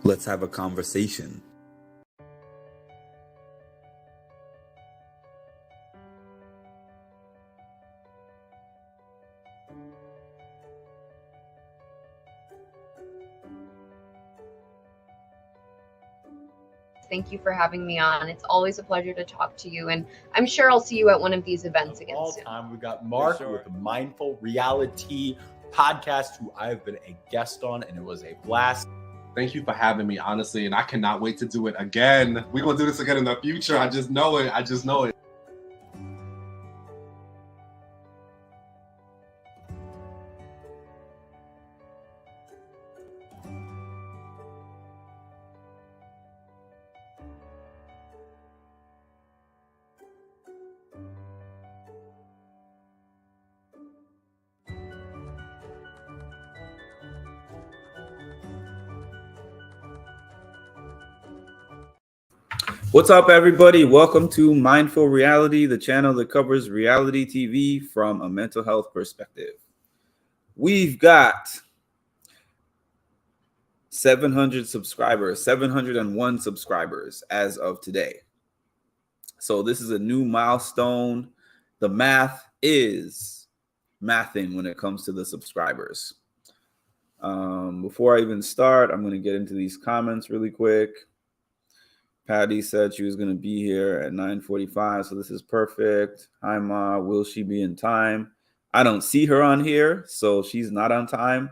Let's have a conversation. Thank you for having me on. It's always a pleasure to talk to you, and I'm sure I'll see you at one of these events again all soon. time, we got Mark with the Mindful Reality podcast, who I've been a guest on, and it was a blast. Thank you for having me, honestly, and I cannot wait to do it again. We're going to do this again in the future. I just know it. What's up, everybody? Welcome to Mindful Reality, the channel that covers reality TV from a mental health perspective. We've got 700 subscribers, 701 subscribers as of today. So this is a new milestone. The math is mathing when it comes to the subscribers. Before I even start, I'm going to get into these comments really quick. Patty said she was going to be here at 9:45, so this is perfect. Hi, Ma. Will she be in time? I don't see her on here, so she's not on time.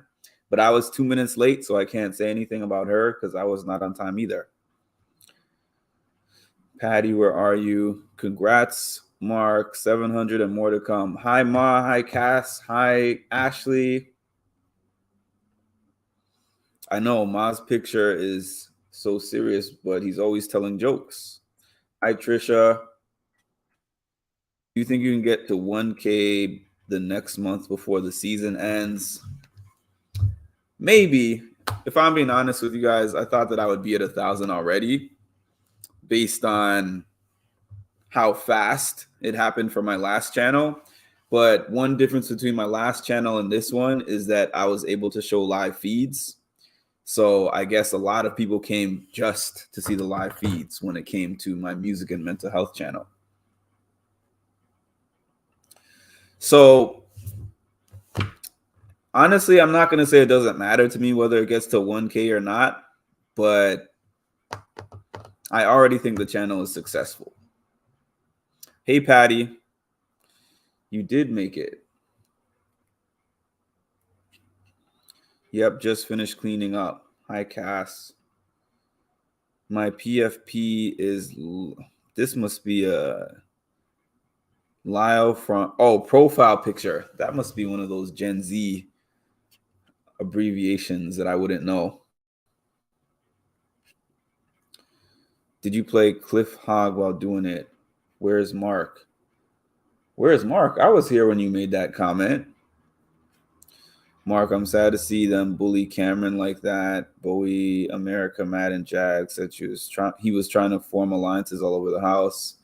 But I was 2 minutes late, so I can't say anything about her because I was not on time either. Patty, where are you? Congrats, Mark. 700 and more to come. Hi, Ma. Hi, Cass. Hi, Ashley. I know Ma's picture is so serious, but he's always telling jokes. Hi, Trisha. Do you think you can get to 1K the next month before the season ends? Maybe. If I'm being honest with you guys, I thought that I would be at 1,000 already based on how fast it happened for my last channel. But one difference between my last channel and this one is that I was able to show live feeds. So I guess a lot of people came just to see the live feeds when it came to my music and mental health channel. So honestly, I'm not going to say it doesn't matter to me whether it gets to 1K or not, but I already think the channel is successful. Hey, Patty, you did make it. Yep, just finished cleaning up. Hi, Cass. My PFP is, this must be a Lyle from, profile picture. That must be one of those Gen Z abbreviations that I wouldn't know. Did you play Cliff Hog while doing it? Where's Mark? Where's Mark? I was here when you made that comment. Mark, I'm sad to see them bully Cameron like that. Bowie, America, Matt, and Jag said he was trying to form alliances all over the house.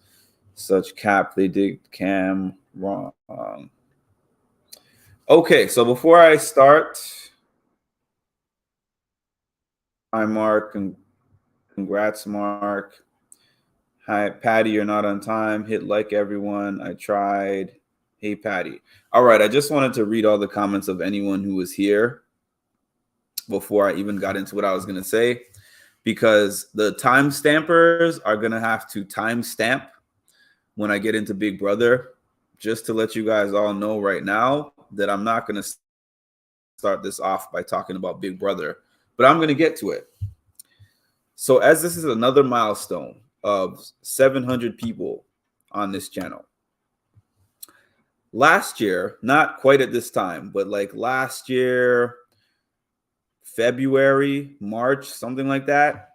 Such cap, they did Cam wrong. Okay, so before I start, hi, Mark, and congrats, Mark. Hi, Patty, you're not on time. Hit like, everyone. I tried. Hey, Patty. All right, I just wanted to read all the comments of anyone who was here before I even got into what I was going to say, because the time stampers are going to have to time stamp when I get into Big Brother, just to let you guys all know right now that I'm not going to start this off by talking about Big Brother, but I'm going to get to it. So as this is another milestone of 700 people on this channel, last year, not quite at this time, but like last year, February, March, something like that,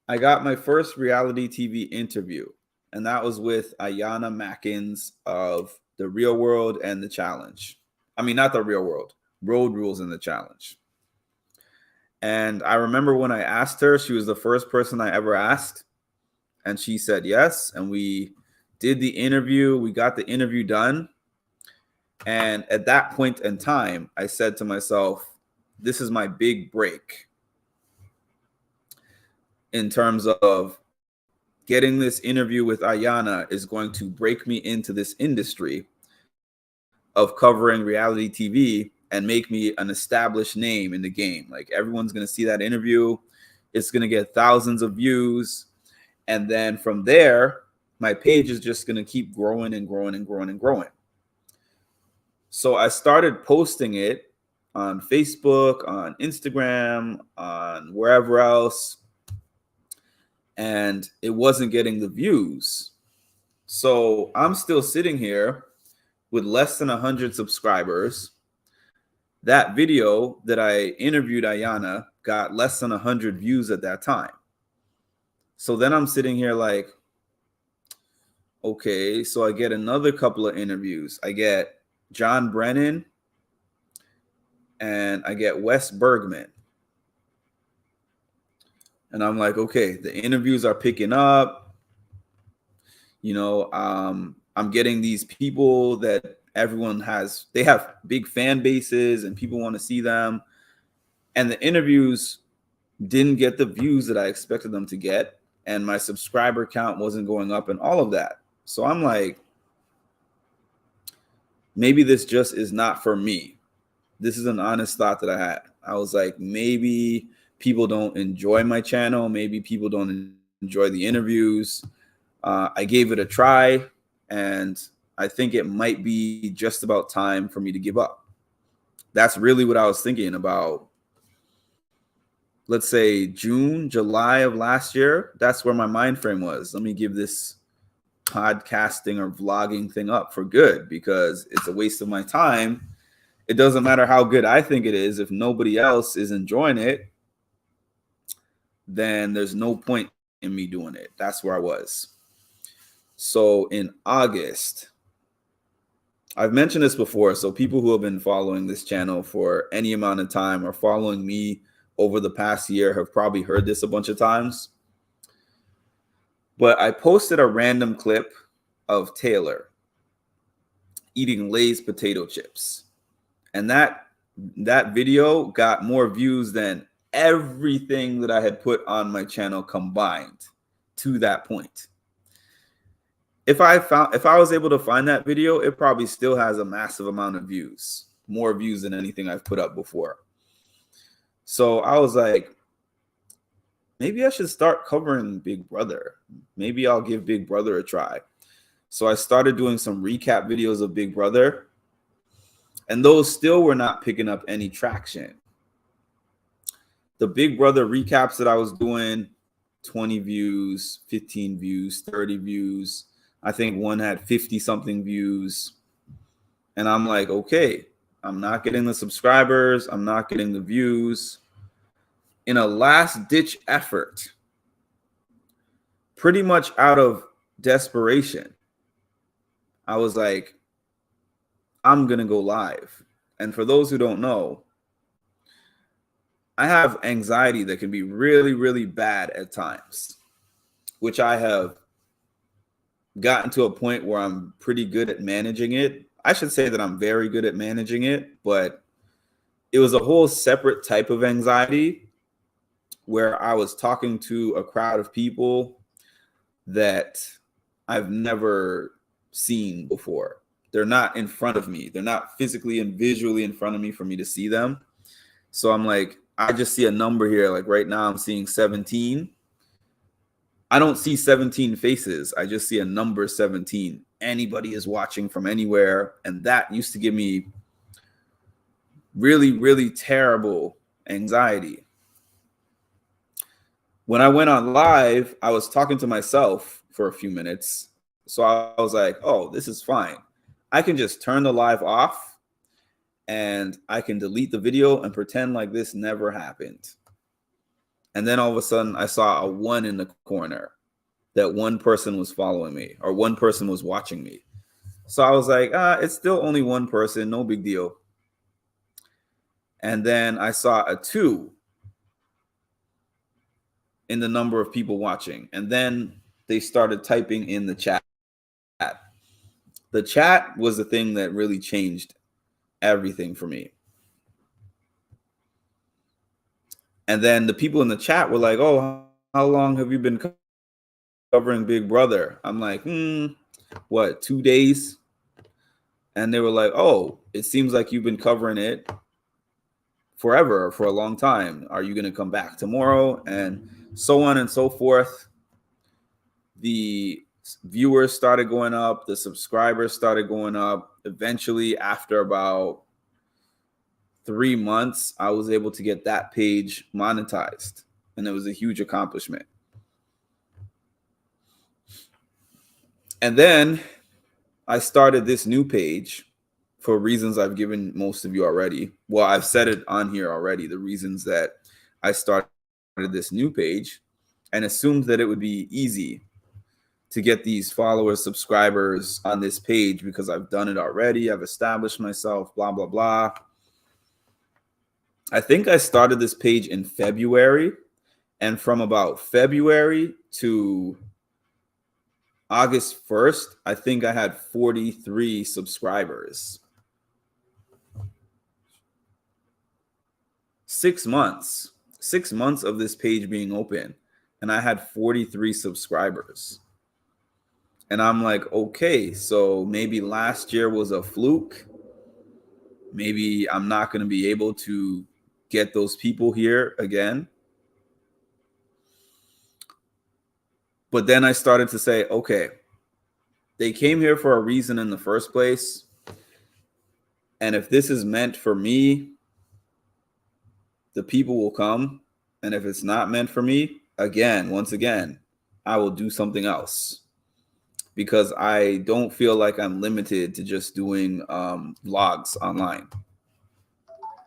I got my first reality TV interview, and that was with Ayana Mackins of The Real World and The Challenge. I mean, not The Real World, Road Rules and The Challenge. And I remember when I asked her, she was the first person I ever asked, and she said yes, and we did the interview. We got the interview done. And at that point in time, I said to myself, this is my big break. in terms of getting this interview with Ayana is going to break me into this industry of covering reality TV and make me an established name in the game. Like, everyone's going to see that interview. It's going to get thousands of views. And then from there, my page is just going to keep growing and growing and growing and growing. So I started posting it on Facebook, on Instagram, on wherever else, and it wasn't getting the views. So I'm still sitting here with less than 100 subscribers. That video that I interviewed Ayana got less than 100 views at that time. So then I'm sitting here like, okay, so I get another couple of interviews. I get John Brennan and I get Wes Bergman. And I'm like, okay, the interviews are picking up. You know, I'm getting these people that everyone has, they have big fan bases and people want to see them. And the interviews didn't get the views that I expected them to get. And my subscriber count wasn't going up and all of that. So I'm like, maybe this just is not for me. This is an honest thought that I had. I was like, maybe people don't enjoy my channel. Maybe people don't enjoy the interviews. I gave it a try, and I think it might be just about time for me to give up. That's really what I was thinking about. Let's say June, July of last year. That's where my mind frame was. Let me give this podcasting or vlogging thing up for good, because it's a waste of my time. It doesn't matter how good I think it is. If nobody else is enjoying it, then there's no point in me doing it. That's where I was. So in August, I've mentioned this before, so people who have been following this channel for any amount of time or following me over the past year have probably heard this a bunch of times. But I posted a random clip of Taylor eating Lay's potato chips. And that video got more views than everything that I had put on my channel combined to that point. If I was able to find that video, it probably still has a massive amount of views, more views than anything I've put up before. So I was like, maybe I should start covering Big Brother. Maybe I'll give Big Brother a try. So I started doing some recap videos of Big Brother, and those still were not picking up any traction. The Big Brother recaps that I was doing, 20 views, 15 views, 30 views. I think one had 50 something views. And I'm like, okay, I'm not getting the subscribers. I'm not getting the views. In a last ditch effort, pretty much out of desperation, I was like, I'm going to go live. And for those who don't know, I have anxiety that can be really, really bad at times, which I have gotten to a point where I'm pretty good at managing it. I should say that I'm very good at managing it, but it was a whole separate type of anxiety where I was talking to a crowd of people that I've never seen before. They're not in front of me. They're not physically and visually in front of me for me to see them. So I'm like, I just see a number here. Like right now I'm seeing 17. I don't see 17 faces. I just see a number 17. Anybody is watching from anywhere. And that used to give me really, really terrible anxiety. When I went on live, I was talking to myself for a few minutes. So I was like, oh, this is fine. I can just turn the live off and I can delete the video and pretend like this never happened. And then all of a sudden I saw a 1 in the corner, that one person was following me or one person was watching me. So I was like, it's still only one person, no big deal. And then I saw a 2 in the number of people watching. And then they started typing in the chat. The chat was the thing that really changed everything for me. And then the people in the chat were like, oh, how long have you been covering Big Brother? I'm like, what, 2 days? And they were like, oh, it seems like you've been covering it forever, for a long time. Are you going to come back tomorrow? And so on and so forth. The viewers started going up. The subscribers started going up. Eventually, after about 3 months, I was able to get that page monetized. And it was a huge accomplishment. And then I started this new page for reasons I've given most of you already. Well, I've said it on here already, the reasons that I started this new page, and assumed that it would be easy to get these followers, subscribers on this page because I've done it already. I've established myself, blah, blah, blah. I think I started this page in February, and from about February to August 1st, I think I had 43 subscribers. 6 months. 6 months of this page being open, and I had 43 subscribers. And I'm like, okay, so maybe last year was a fluke. Maybe I'm not going to be able to get those people here again. But then I started to say, okay, they came here for a reason in the first place. And if this is meant for me, the people will come. And if it's not meant for me, once again, I will do something else. Because I don't feel like I'm limited to just doing vlogs online.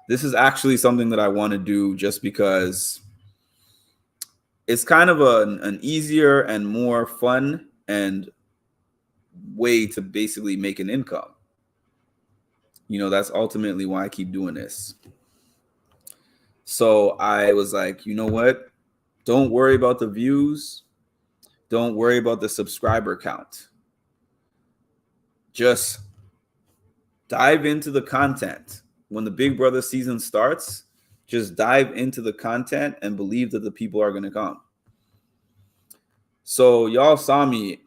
This is actually something that I want to do just because it's kind of an easier and more fun and way to basically make an income. You know, that's ultimately why I keep doing this. So I was like, you know what? Don't worry about the views. Don't worry about the subscriber count. Just dive into the content. When the Big Brother season starts, just dive into the content and believe that the people are going to come. So y'all saw me.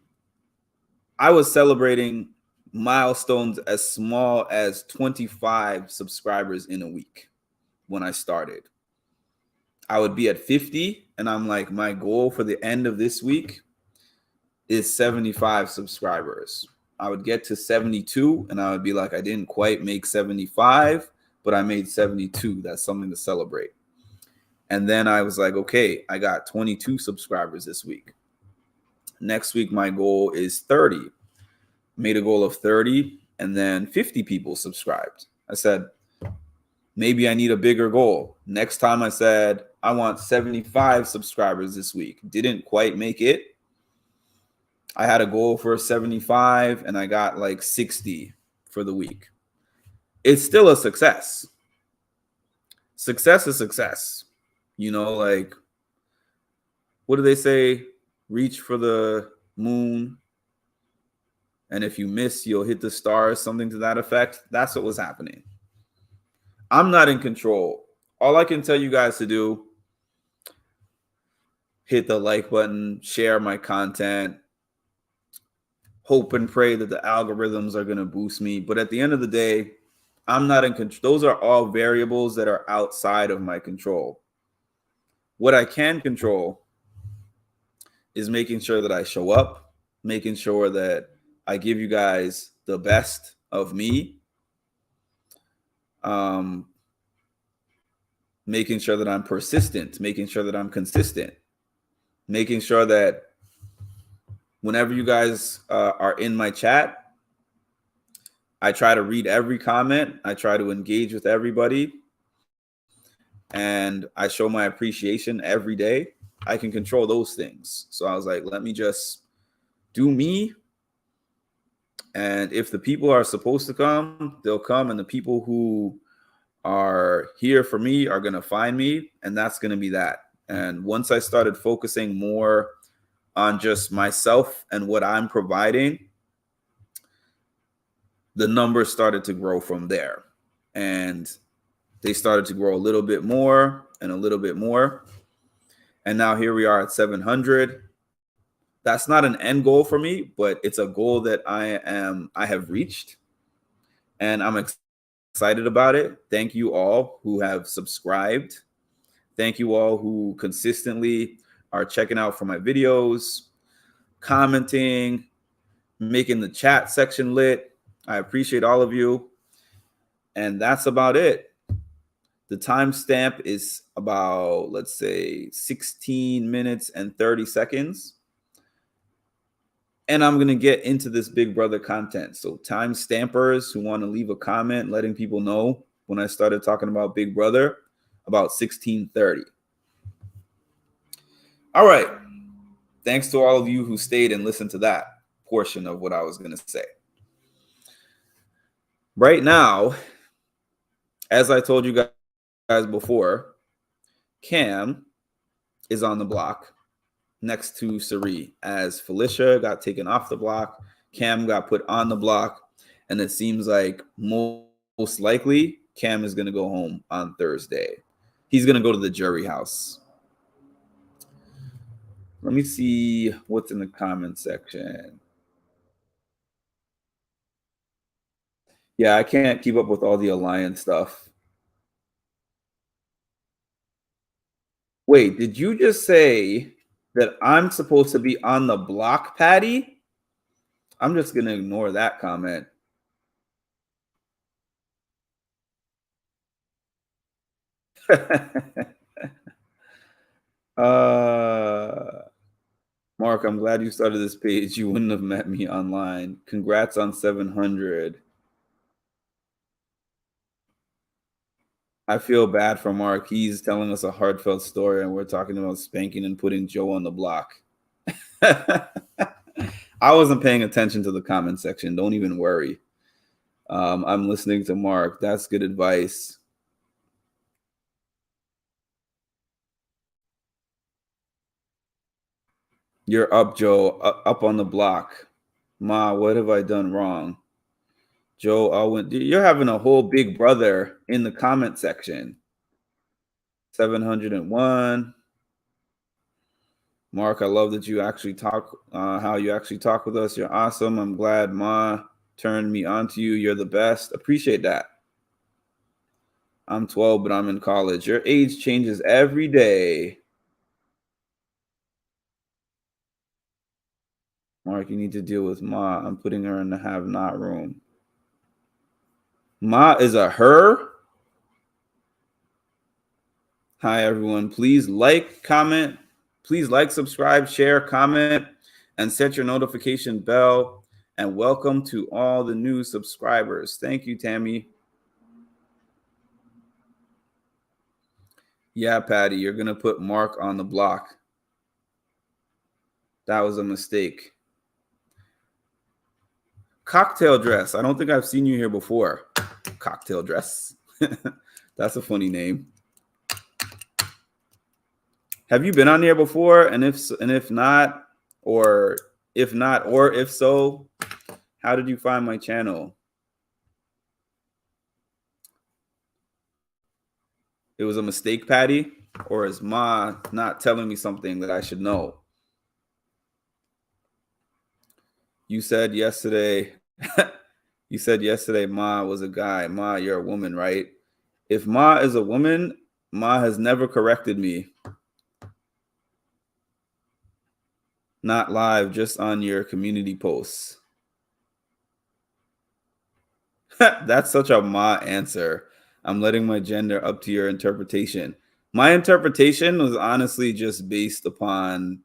I was celebrating milestones as small as 25 subscribers in a week when I started. I would be at 50, and I'm like, my goal for the end of this week is 75 subscribers. I would get to 72, and I would be like, I didn't quite make 75, but I made 72. That's something to celebrate. And then I was like, okay, I got 22 subscribers this week. Next week, my goal is 30. Made a goal of 30, and then 50 people subscribed. I said, maybe I need a bigger goal. Next time I said, I want 75 subscribers this week. Didn't quite make it. I had a goal for 75, and I got like 60 for the week. It's still a success. Success is success. You know, like, what do they say? Reach for the moon, and if you miss, you'll hit the stars, something to that effect. That's what was happening. I'm not in control. All I can tell you guys to do, hit the like button, share my content, hope and pray that the algorithms are going to boost me. But at the end of the day, I'm not in control. Those are all variables that are outside of my control. What I can control is making sure that I show up, making sure that I give you guys the best of me, making sure that I'm persistent, making sure that I'm consistent, making sure that whenever you guys are in my chat, I try to read every comment. I try to engage with everybody, and I show my appreciation every day. I can control those things. So I was like, let me just do me. And if the people are supposed to come, they'll come. And the people who are here for me are going to find me. And that's going to be that. And once I started focusing more on just myself and what I'm providing, the numbers started to grow from there. And they started to grow a little bit more and a little bit more. And now here we are at 700. That's not an end goal for me, but it's a goal that I have reached, and I'm excited about it. Thank you all who have subscribed. Thank you all who consistently are checking out for my videos, commenting, making the chat section lit. I appreciate all of you. And that's about it. The timestamp is about, let's say, 16 minutes and 30 seconds. And I'm going to get into this Big Brother content. So time stampers who want to leave a comment letting people know when I started talking about Big Brother, about 16:30. All right. Thanks to all of you who stayed and listened to that portion of what I was going to say. Right now, as I told you guys before, Cam is on the block next to Cirie, as Felicia got taken off the block, Cam got put on the block, and it seems like most likely Cam is going to go home on Thursday. He's going to go to the jury house. Let me see what's in the comment section. Yeah, I can't keep up with all the Alliance stuff. Wait, did you just say that I'm supposed to be on the block, Patty? I'm just going to ignore that comment. Mark, I'm glad you started this page. You wouldn't have met me online. Congrats on 700. I feel bad for Mark. He's telling us a heartfelt story, and we're talking about spanking and putting Joe on the block. I wasn't paying attention to the comment section. Don't even worry. I'm listening to Mark. That's good advice. You're up, Joe. Up on the block. Ma, what have I done wrong? Joe Owen, you're having a whole Big Brother in the comment section. 701. Mark, I love that you actually talk, how you actually talk with us. You're awesome. I'm glad Ma turned me on to you. You're the best. Appreciate that. I'm 12, but I'm in college. Your age changes every day. Mark, you need to deal with Ma. I'm putting her in the have not room. Ma is a her. Hi, everyone. Please like, comment. Please like, subscribe, share, comment, and set your notification bell. And welcome to all the new subscribers. Thank you, Tammy. Yeah, Patty, you're going to put Mark on the block. That was a mistake. Cocktail dress. I don't think I've seen you here before. Cocktail dress. That's a funny name. Have you been on here before? And if not, or if so, how did you find my channel? It was a mistake, Patty, or is Ma not telling me something that I should know? You said yesterday, Ma was a guy. Ma, you're a woman, right? If Ma is a woman, Ma has never corrected me. Not live, just on your community posts. That's such a Ma answer. I'm letting my gender up to your interpretation. My interpretation was honestly just based upon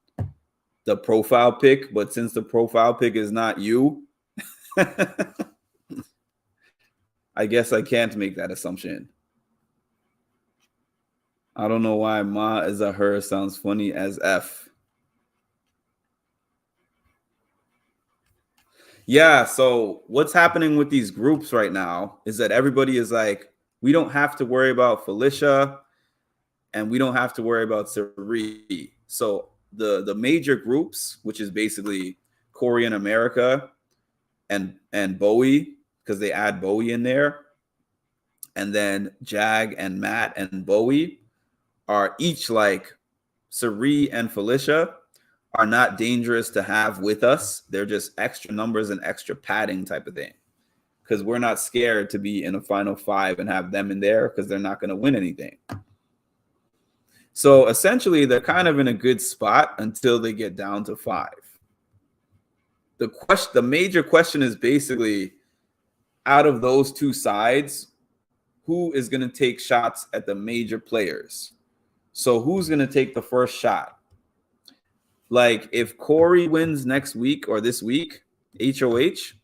the profile pic, but since the profile pic is not you, I guess I can't make that assumption. I don't know why Ma is a her sounds funny as F. Yeah, so what's happening with these groups right now is that everybody is like, we don't have to worry about Felicia and we don't have to worry about Cirie. So the major groups, which is basically Corey in America and Bowie, because they add Bowie in there, and then Jag and Matt and Bowie are each like Sari and Felicia are not dangerous to have with us. They're just extra numbers and extra padding type of thing. Because we're not scared to be in a final 5 and have them in there because they're not going to win anything. So essentially, they're kind of in a good spot until they get down to 5. The major question is basically, out of those two sides, who is going to take shots at the major players? So who's going to take the first shot? Like, if Corey wins next week or this week, HOH,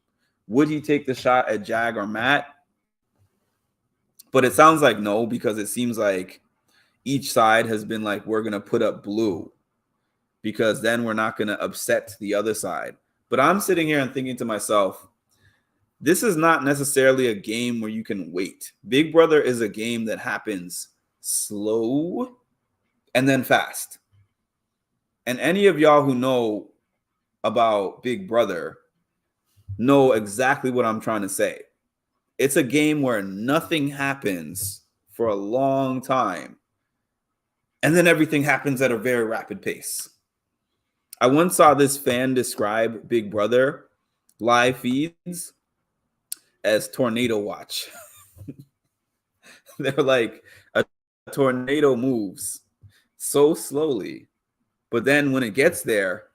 would he take the shot at Jag or Matt? But it sounds like no, because it seems like each side has been like, we're going to put up blue because then we're not going to upset the other side. But I'm sitting here and thinking to myself, this is not necessarily a game where you can wait. Big Brother is a game that happens slow and then fast. And any of y'all who know about Big Brother know exactly what I'm trying to say. It's a game where nothing happens for a long time, and then everything happens at a very rapid pace. I once saw this fan describe Big Brother live feeds as tornado watch. They're like, a tornado moves so slowly, but then when it gets there,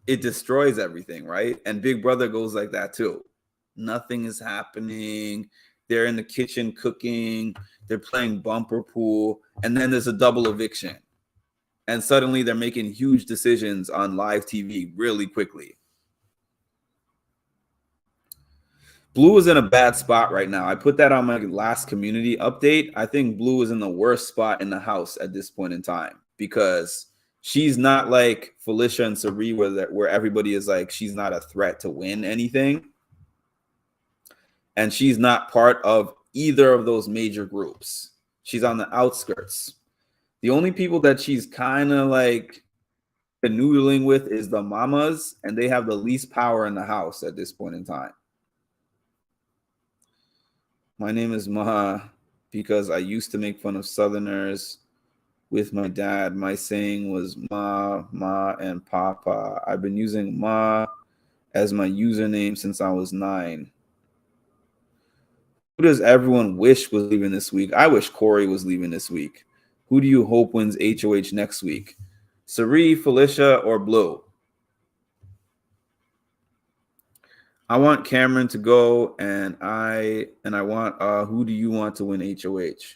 it destroys everything, right? And Big Brother goes like that too. Nothing is happening. They're in the kitchen cooking. They're playing bumper pool. And then there's a double eviction. And suddenly they're making huge decisions on live TV really quickly. Blue is in a bad spot right now. I put that on my last community update. I think Blue is in the worst spot in the house at this point in time because she's not like Felicia and Sari where everybody is like, she's not a threat to win anything. And she's not part of either of those major groups. She's on the outskirts. The only people that she's kind of like canoodling with is the mamas, and they have the least power in the house at this point in time. My name is Maha because I used to make fun of Southerners with my dad. My saying was Ma, Ma, and Papa. I've been using Ma as my username since I was 9. Who does everyone wish was leaving this week? I wish Corey was leaving this week. Who do you hope wins HOH next week? Sari, Felicia, or Blue? I want Cameron to go, and I want who do you want to win HOH?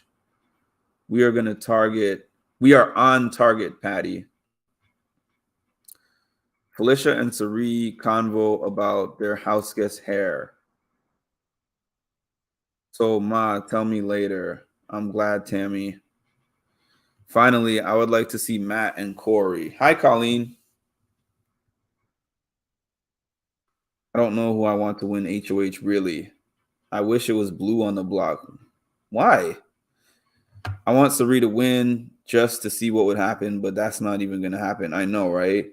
We are on target, Patty. Felicia and Sari convo about their house guest hair. So Ma, tell me later. I'm glad, Tammy. Finally, I would like to see Matt and Corey. Hi, Colleen. I don't know who I want to win HOH, really. I wish it was Blue on the block. Why? I want Sari to win just to see what would happen, but that's not even going to happen. I know, right?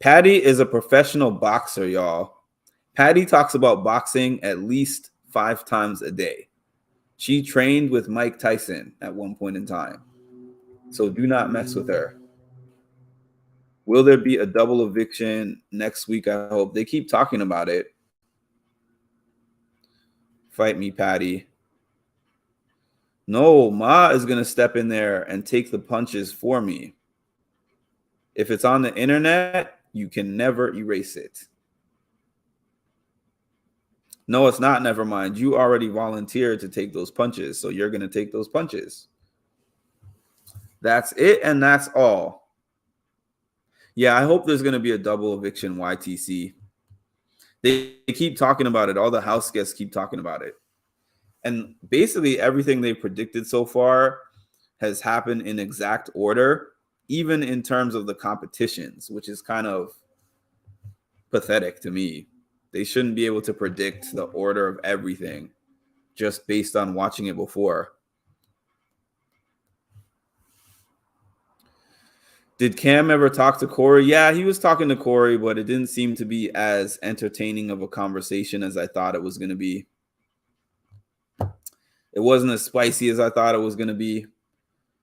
Patty is a professional boxer, y'all. Patty talks about boxing at least 5 times a day. She trained with Mike Tyson at one point in time. So do not mess with her. Will there be a double eviction next week? I hope. They keep talking about it. Fight me, Patty. No, Ma is going to step in there and take the punches for me. If it's on the internet, you can never erase it. No, it's not. Never mind. You already volunteered to take those punches, so you're going to take those punches. That's it, and that's all. Yeah, I hope there's going to be a double eviction YTC. They keep talking about it. All the house guests keep talking about it. And basically everything they predicted so far has happened in exact order, even in terms of the competitions, which is kind of pathetic to me. They shouldn't be able to predict the order of everything just based on watching it before. Did Cam ever talk to Corey? Yeah, he was talking to Corey, but it didn't seem to be as entertaining of a conversation as I thought it was going to be. It wasn't as spicy as I thought it was going to be.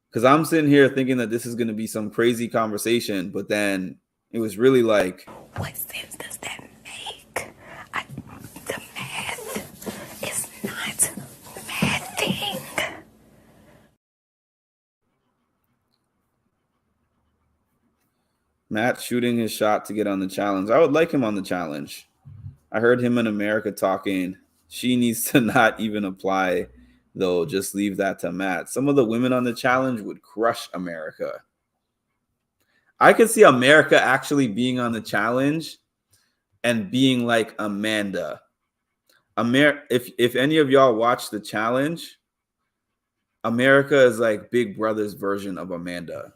Because I'm sitting here thinking that this is going to be some crazy conversation, but then it was really like, what sense does that make? The math is not mathing. Matt shooting his shot to get on the challenge. I would like him on the challenge. I heard him in America talking. She needs to not even apply, though. Just leave that to Matt. Some of the women on the challenge would crush America. I could see America actually being on the challenge and being like Amanda. If any of y'all watch the challenge, America is like Big Brother's version of Amanda.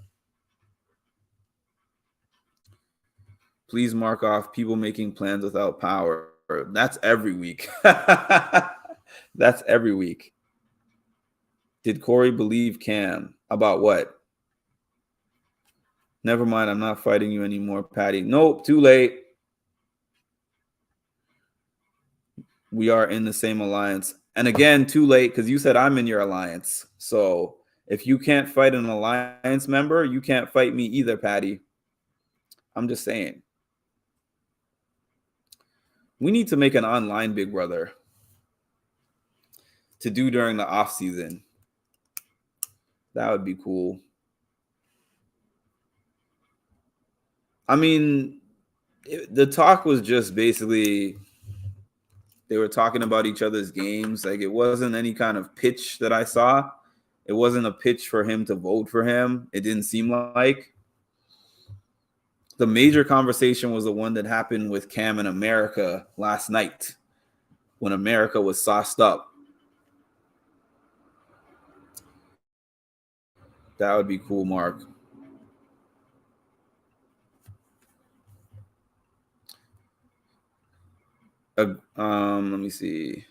Please mark off people making plans without power. That's every week. That's every week. Did Corey believe Cam? About what? Never mind. I'm not fighting you anymore, Patty. Nope. Too late. We are in the same alliance. And again, too late because you said I'm in your alliance. So if you can't fight an alliance member, you can't fight me either, Patty. I'm just saying. We need to make an online Big Brother to do during the off season. That would be cool. I mean, the talk was just basically they were talking about each other's games. Like, it wasn't any kind of pitch that I saw. It wasn't a pitch for him to vote for him. It didn't seem like. The major conversation was the one that happened with Cam and America last night when America was sauced up. That would be cool, Mark. Let me see.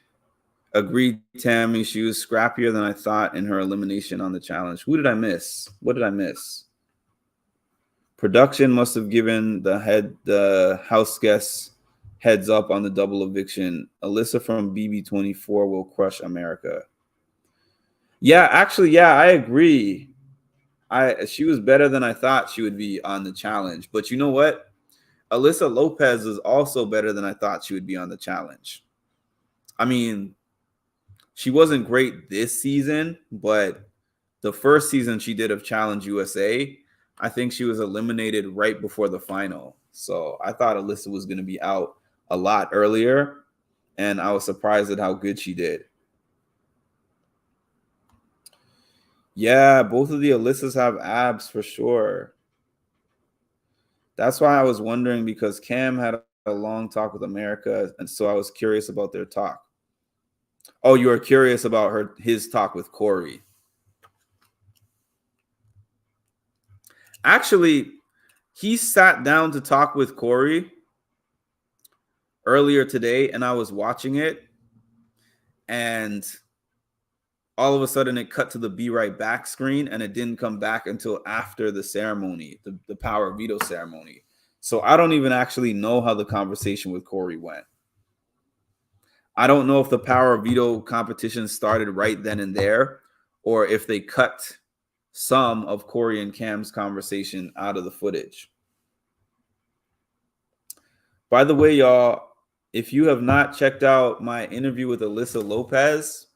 Agreed, Tammy. She was scrappier than I thought in her elimination on the challenge. Who did I miss? What did I miss? Production must have given the house guests heads up on the double eviction. Alyssa from BB24 will crush America. Yeah, actually, yeah, I agree. She was better than I thought she would be on the challenge. But you know what? Alyssa Lopez is also better than I thought she would be on the challenge. I mean, she wasn't great this season, but the first season she did of Challenge USA, I think she was eliminated right before the final. So I thought Alyssa was going to be out a lot earlier, and I was surprised at how good she did. Yeah, both of the Alyssas have abs for sure. That's why I was wondering, because Cam had a long talk with America, and so I was curious about their talk. Oh, you were curious about his talk with Corey. Actually, he sat down to talk with Corey earlier today, and I was watching it, and all of a sudden it cut to the Be Right Back screen, and it didn't come back until after the ceremony, the power veto ceremony. So I don't even actually know how the conversation with Corey went. I don't know if the power veto competition started right then and there, or if they cut some of Corey and Cam's conversation out of the footage. By the way, y'all, if you have not checked out my interview with Alyssa Lopez,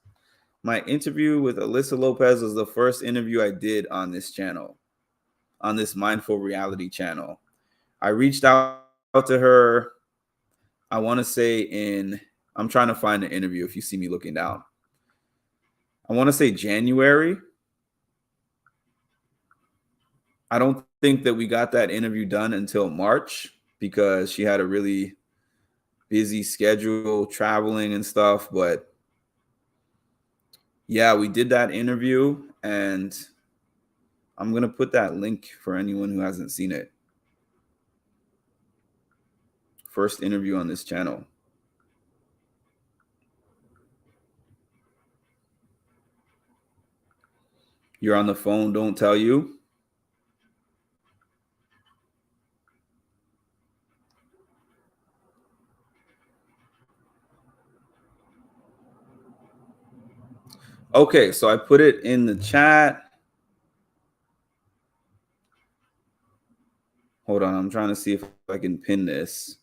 my interview with Alyssa Lopez was the first interview I did on this channel, on this Mindful Reality channel. I reached out to her, I want to say I'm trying to find the interview if you see me looking down. I want to say January. I don't think that we got that interview done until March because she had a really busy schedule traveling and stuff. But yeah, we did that interview, and I'm going to put that link for anyone who hasn't seen it. First interview on this channel. You're on the phone, don't tell you. Okay, so I put it in the chat. Hold on, I'm trying to see if I can pin this.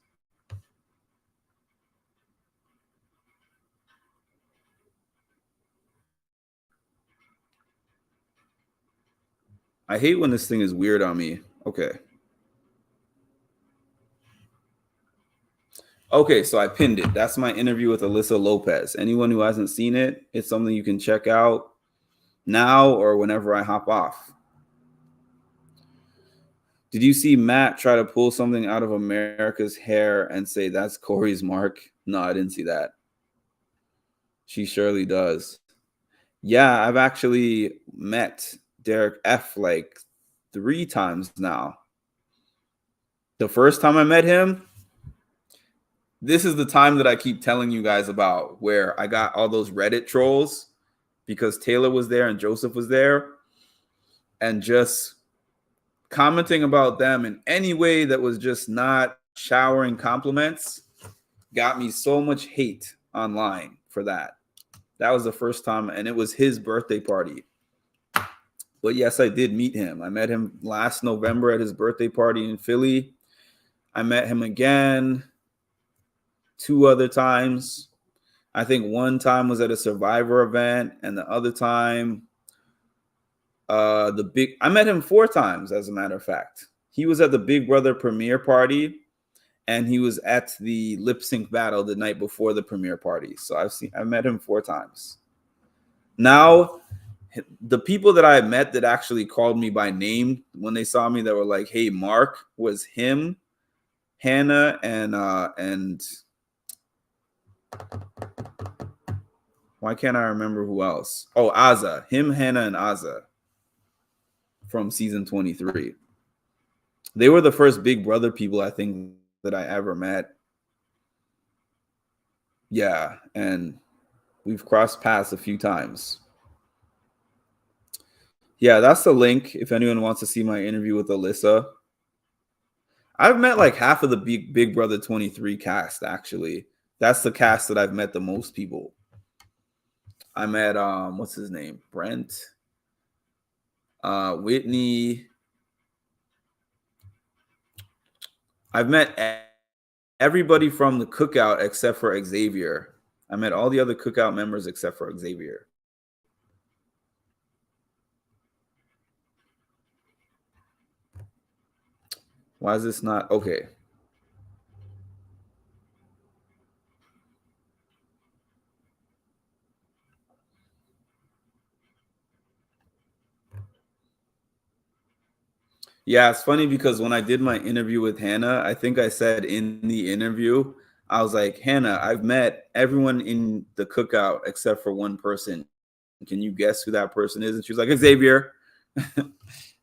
I hate when this thing is weird on me. Okay. Okay, so I pinned it. That's my interview with Alyssa Lopez. Anyone who hasn't seen it, it's something you can check out now or whenever I hop off. Did you see Matt try to pull something out of America's hair and say that's Corey's mark? No, I didn't see that. She surely does. Yeah, I've actually met Derek F like 3 times now. The first time I met him, this is the time that I keep telling you guys about, where I got all those Reddit trolls because Taylor was there and Joseph was there, and just commenting about them in any way that was just not showering compliments got me so much hate online for that. That was the first time, and it was his birthday party. But yes, I did meet him. I met him last November at his birthday party in Philly. I met him again 2 other times. I think one time was at a Survivor event, and the other time, I met him 4 times, as a matter of fact. He was at the Big Brother premiere party, and he was at the lip sync battle the night before the premiere party. So I met him 4 times. Now, the people that I met that actually called me by name when they saw me, that were like, "Hey, Mark," was him, Hannah, and why can't I remember who else? Oh, Azza. Him, Hannah, and Azza from season 23. They were the first Big Brother people, I think, that I ever met. Yeah, and we've crossed paths a few times. Yeah, that's the link if anyone wants to see my interview with Alyssa. I've met like half of the Big Brother 23 cast, actually. That's the cast that I've met the most people. I met what's his name? Brent, Whitney. I've met everybody from the Cookout except for Xavier. I met all the other Cookout members except for Xavier. Why is this not okay? Yeah, it's funny because when I did my interview with Hannah, I think I said in the interview, I was like, "Hannah, I've met everyone in the Cookout except for one person. Can you guess who that person is?" And she was like, "Xavier."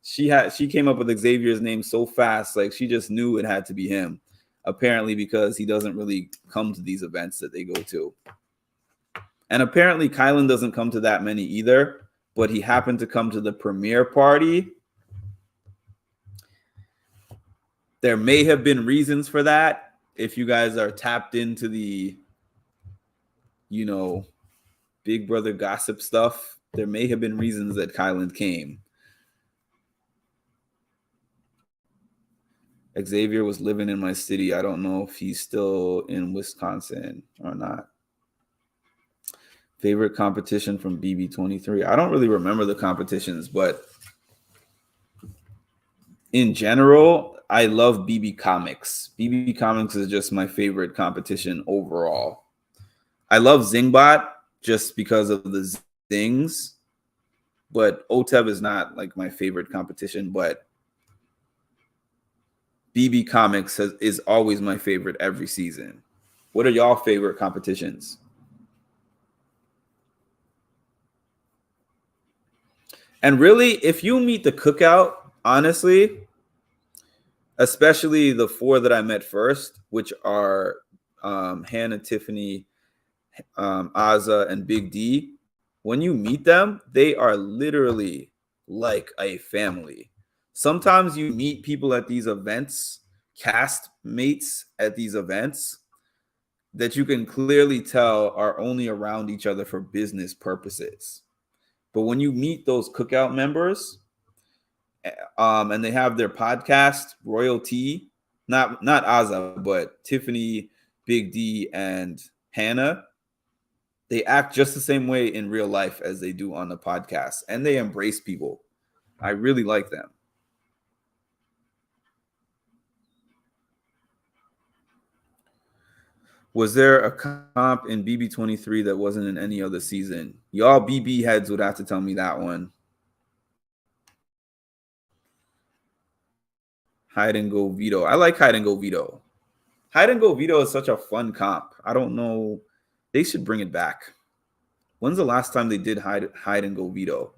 She came up with Xavier's name so fast, like she just knew it had to be him. Apparently, because he doesn't really come to these events that they go to. And apparently Kylan doesn't come to that many either, but he happened to come to the premiere party. There may have been reasons for that. If you guys are tapped into the, Big Brother gossip stuff, there may have been reasons that Kylan came. Xavier was living in my city. I don't know if he's still in Wisconsin or not. Favorite competition from BB23. I don't really remember the competitions, but in general, I love BB Comics. BB Comics is just my favorite competition overall. I love Zingbot just because of the things, but OTEV is not like my favorite competition, but BB Comics is always my favorite every season. What are y'all favorite competitions? And really, if you meet the Cookout, honestly, especially the 4 that I met first, which are Hannah, Tiffany, Azza, and Big D, when you meet them, they are literally like a family. Sometimes you meet people at these events, cast mates at these events, that you can clearly tell are only around each other for business purposes. But when you meet those Cookout members, And they have their podcast, Royalty. Not Aza, but Tiffany, Big D, and Hannah. They act just the same way in real life as they do on the podcast, and they embrace people. I really like them. Was there a comp in BB23 that wasn't in any other season? Y'all BB heads would have to tell me that one. Hide and go Vito. I like Hide and go Vito. Hide and go Vito is such a fun comp. I don't know. They should bring it back. When's the last time they did hide and go Vito?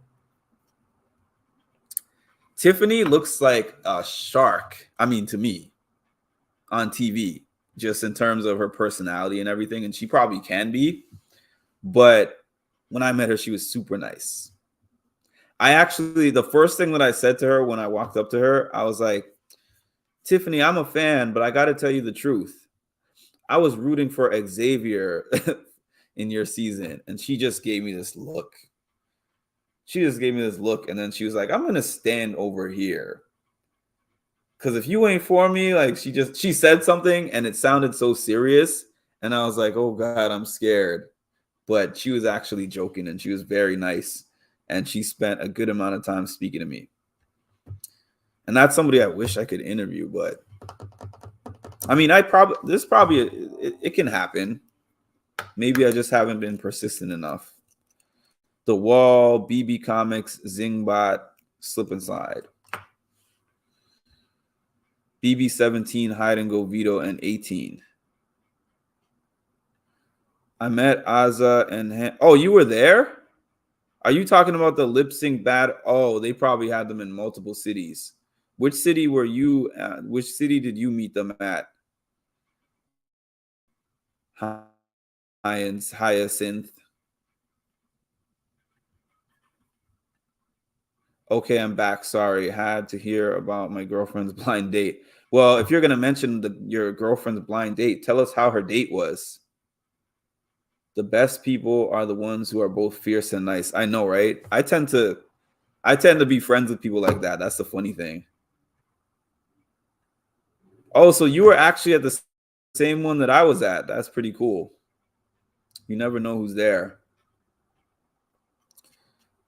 Tiffany looks like a shark. I mean, to me, on TV, just in terms of her personality and everything. And she probably can be. But when I met her, she was super nice. The first thing that I said to her when I walked up to her, I was like, Tiffany, I'm a fan, but I got to tell you the truth. I was rooting for Xavier in your season, and she just gave me this look. And then she was like, I'm going to stand over here. Because if you ain't for me, like she said something, and it sounded so serious. And I was like, oh, God, I'm scared. But she was actually joking, and she was very nice. And she spent a good amount of time speaking to me. And that's somebody I wish I could interview, but I mean, it can happen. Maybe I just haven't been persistent enough. The Wall, BB Comics, Zingbot, Slip and Slide. BB 17, Hide and Go Vito, and 18. I met Aza and oh, you were there? Are you talking about the lip sync bat? Oh, they probably had them in multiple cities. Which city were you at? Which city did you meet them at? Hyacinth. Okay, I'm back. Sorry, had to hear about my girlfriend's blind date. Well, if you're going to mention your girlfriend's blind date, tell us how her date was. The best people are the ones who are both fierce and nice. I know, right? I tend to be friends with people like that. That's the funny thing. Oh, so you were actually at the same one that I was at. That's pretty cool. You never know who's there.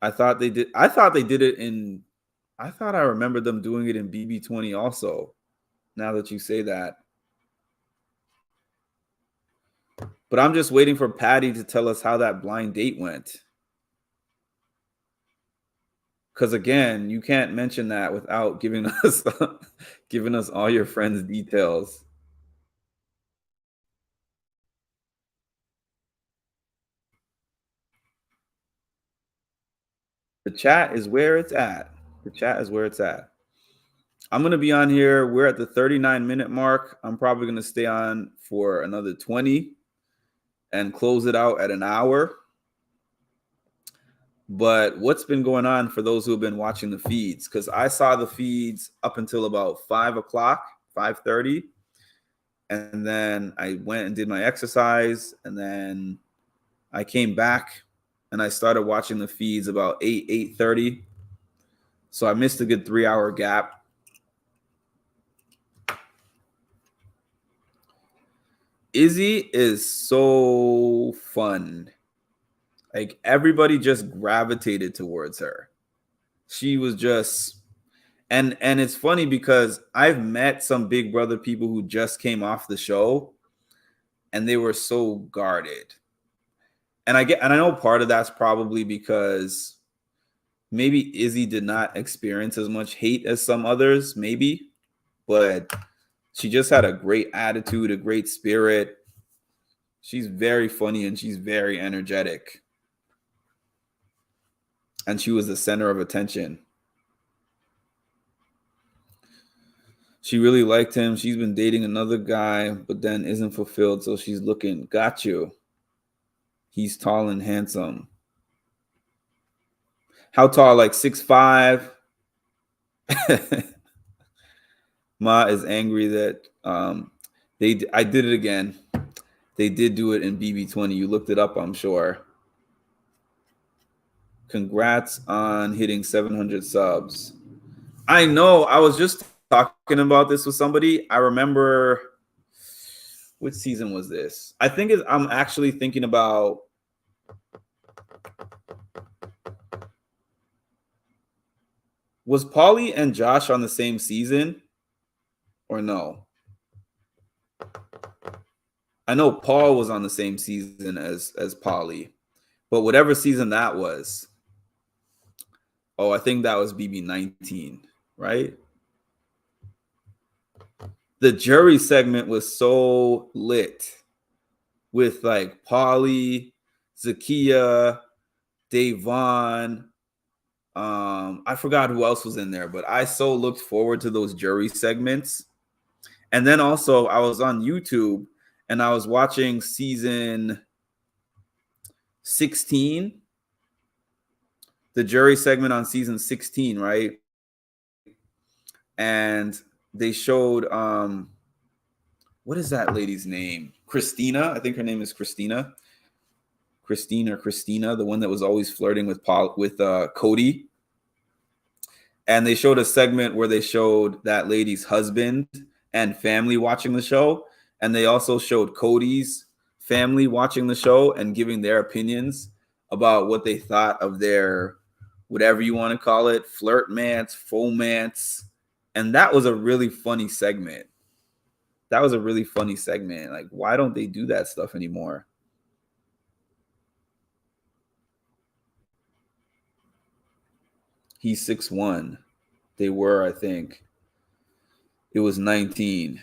I thought they did it in. I thought I remember them doing it in BB20 also. Now that you say that. But I'm just waiting for Patty to tell us how that blind date went. Because again, you can't mention that without giving us all your friends' details. The chat is where it's at. I'm going to be on here. We're at the 39-minute mark. I'm probably going to stay on for another 20 and close it out at an hour. But what's been going on for those who have been watching the feeds? Because I saw the feeds up until about 5 o'clock, 5:30. And then I went and did my exercise. And then I came back and I started watching the feeds about 8:30. So I missed a good 3-hour gap. Izzy is so fun. Like everybody just gravitated towards her. She was just, and it's funny because I've met some Big Brother people who just came off the show and they were so guarded. And I know part of that's probably because maybe Izzy did not experience as much hate as some others, maybe, but she just had a great attitude, a great spirit. She's very funny and she's very energetic. And she was the center of attention. She really liked him. She's been dating another guy, but then isn't fulfilled. So she's looking. Got you. He's tall and handsome. How tall? Like 6'5". Ma is angry that I did it again. They did do it in BB20. You looked it up, I'm sure. Congrats on hitting 700 subs. I know. I was just talking about this with somebody. I remember, which season was this? I'm actually thinking about. Was Paulie and Josh on the same season or no? I know Paul was on the same season as Paulie, but whatever season that was. Oh, I think that was BB19, right? The jury segment was so lit with like Paulie, Zakia, Davon. I forgot who else was in there, but I so looked forward to those jury segments. And then also I was on YouTube and I was watching season 16, the jury segment on season 16, right? And they showed what is that lady's name? Christina. I think her name is Christina. Christine or Christina, the one that was always flirting with Cody. And they showed a segment where they showed that lady's husband and family watching the show. And they also showed Cody's family watching the show and giving their opinions about what they thought of their, whatever you want to call it, flirtmance, fomance. And that was a really funny segment. Like, why don't they do that stuff anymore? He's 6'1". They were, I think. It was 19.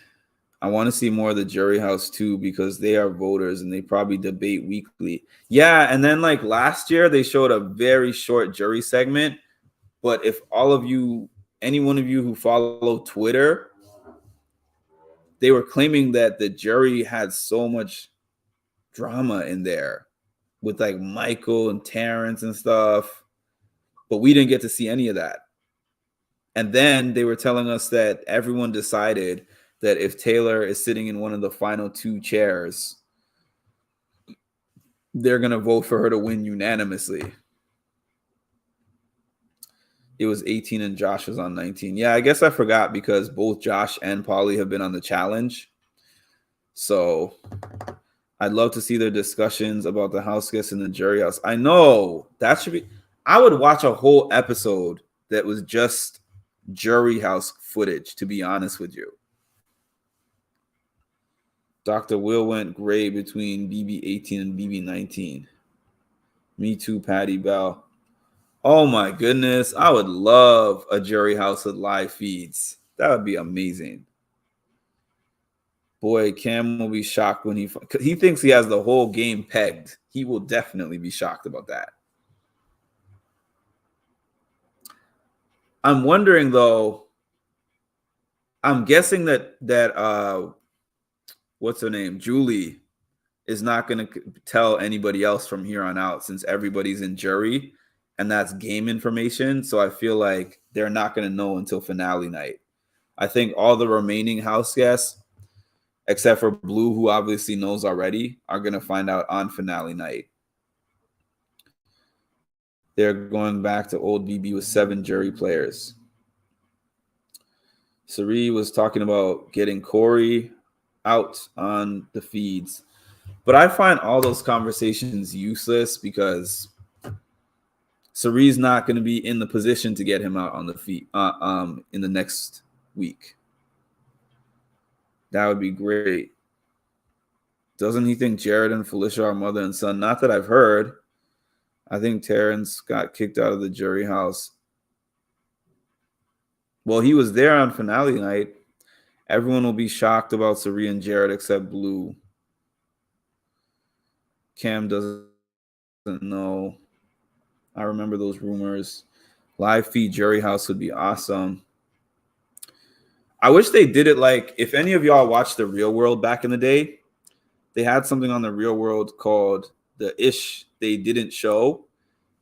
I want to see more of the Jury House too, because they are voters and they probably debate weekly. Yeah, and then like last year, they showed a very short jury segment. But if all of you, any one of you who follow Twitter, they were claiming that the jury had so much drama in there with like Michael and Terrence and stuff. But we didn't get to see any of that. And then they were telling us that everyone decided that if Taylor is sitting in one of the final two chairs, they're going to vote for her to win unanimously. It was 18 and Josh was on 19. Yeah, I guess I forgot because both Josh and Paulie have been on the challenge. So I'd love to see their discussions about the house guests in the jury house. I know that should be. I would watch a whole episode that was just jury house footage, to be honest with you. Dr. Will went gray between BB18 and BB19. Me too, Patty Bell. Oh my goodness. I would love a jury house with live feeds. That would be amazing. Boy, Cam will be shocked when he thinks he has the whole game pegged. He will definitely be shocked about that. I'm wondering though, I'm guessing that what's her name? Julie is not going to tell anybody else from here on out since everybody's in jury and that's game information. So I feel like they're not going to know until finale night. I think all the remaining house guests, except for Blue, who obviously knows already, are going to find out on finale night. They're going back to old BB with 7 jury players. Sari was talking about getting Corey out on the feeds. But I find all those conversations useless because Sari's not going to be in the position to get him out on the feed in the next week. That would be great. Doesn't he think Jared and Felicia are mother and son? Not that I've heard. I think Terrence got kicked out of the jury house. Well, he was there on finale night. Everyone will be shocked about Sari and Jared except Blue. Cam doesn't know. I remember those rumors. Live feed jury house would be awesome. I wish they did it like, if any of y'all watched The Real World back in the day, they had something on The Real World called The Ish They Didn't Show,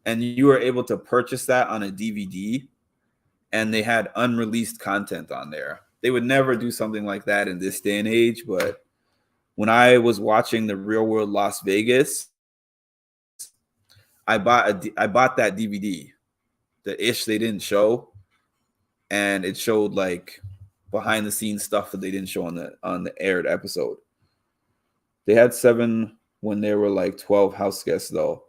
and you were able to purchase that on a DVD, and they had unreleased content on there. They would never do something like that in this day and age, but when I was watching The Real World Las Vegas, I bought that DVD, The Ish They Didn't Show, and it showed like behind the scenes stuff that they didn't show on the aired episode. They had 7 when there were like 12 house guests though.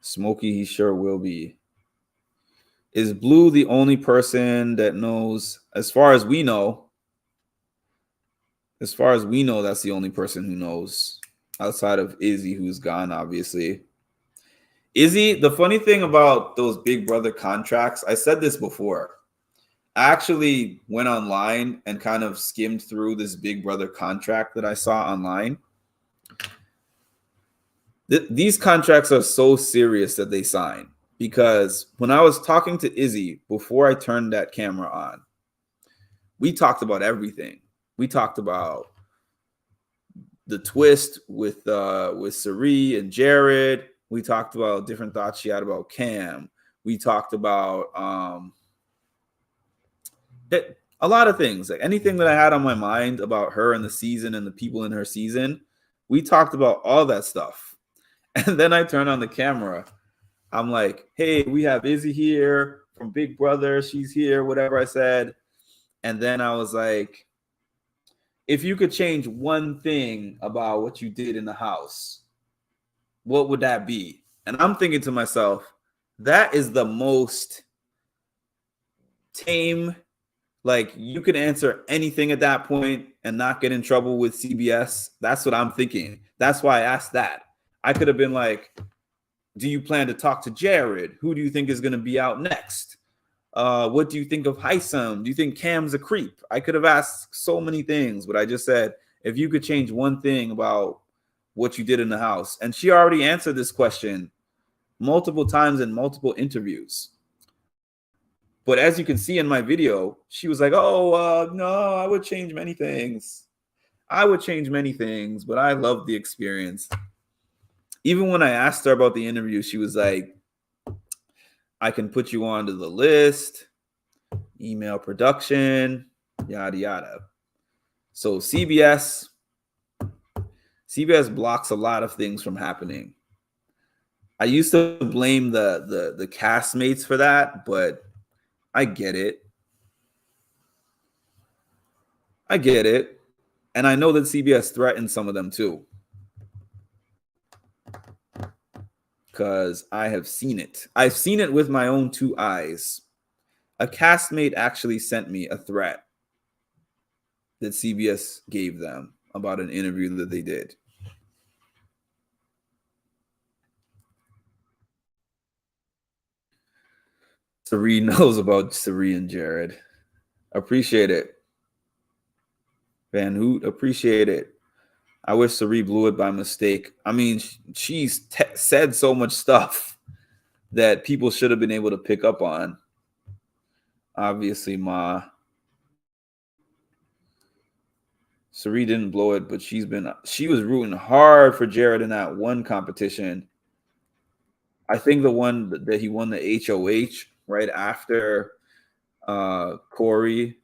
Smokey, he sure will be. Is Blue the only person that knows, as far as we know, that's the only person who knows outside of Izzy, who's gone, obviously. Izzy, the funny thing about those Big Brother contracts, I said this before. I actually went online and kind of skimmed through this Big Brother contract that I saw online. These contracts are so serious that they sign, because when I was talking to Izzy before I turned that camera on, we talked about everything. We talked about the twist with Cirie and Jared. We talked about different thoughts she had about Cam. We talked about a lot of things, like anything that I had on my mind about her and the season and the people in her season. We talked about all that stuff. And then I turn on the camera. I'm like, hey, we have Izzy here from Big Brother. She's here, whatever I said. And then I was like, if you could change one thing about what you did in the house, what would that be? And I'm thinking to myself, that is the most tame, like you could answer anything at that point and not get in trouble with CBS. That's what I'm thinking. That's why I asked that. I could have been like, do you plan to talk to Jared? Who do you think is going to be out next? What do you think of Hisam? Do you think Cam's a creep? I could have asked so many things, but I just said, if you could change one thing about what you did in the house. And she already answered this question multiple times in multiple interviews. But as you can see in my video, she was like, oh, no, I would change many things. I would change many things, but I loved the experience. Even when I asked her about the interview, she was like, I can put you onto the list, email production, yada, yada. So CBS blocks a lot of things from happening. I used to blame the castmates for that, but I get it. And I know that CBS threatened some of them too, because I have seen it. I've seen it with my own 2 eyes. A castmate actually sent me a threat that CBS gave them about an interview that they did. Cirie knows about Cirie and Jared. Appreciate it. Van Hoot, appreciate it. I wish Cirie blew it by mistake. I mean, she's said so much stuff that people should have been able to pick up on. Obviously, Cirie didn't blow it, but she was rooting hard for Jared in that one competition. I think the one that he won the HOH right after Corey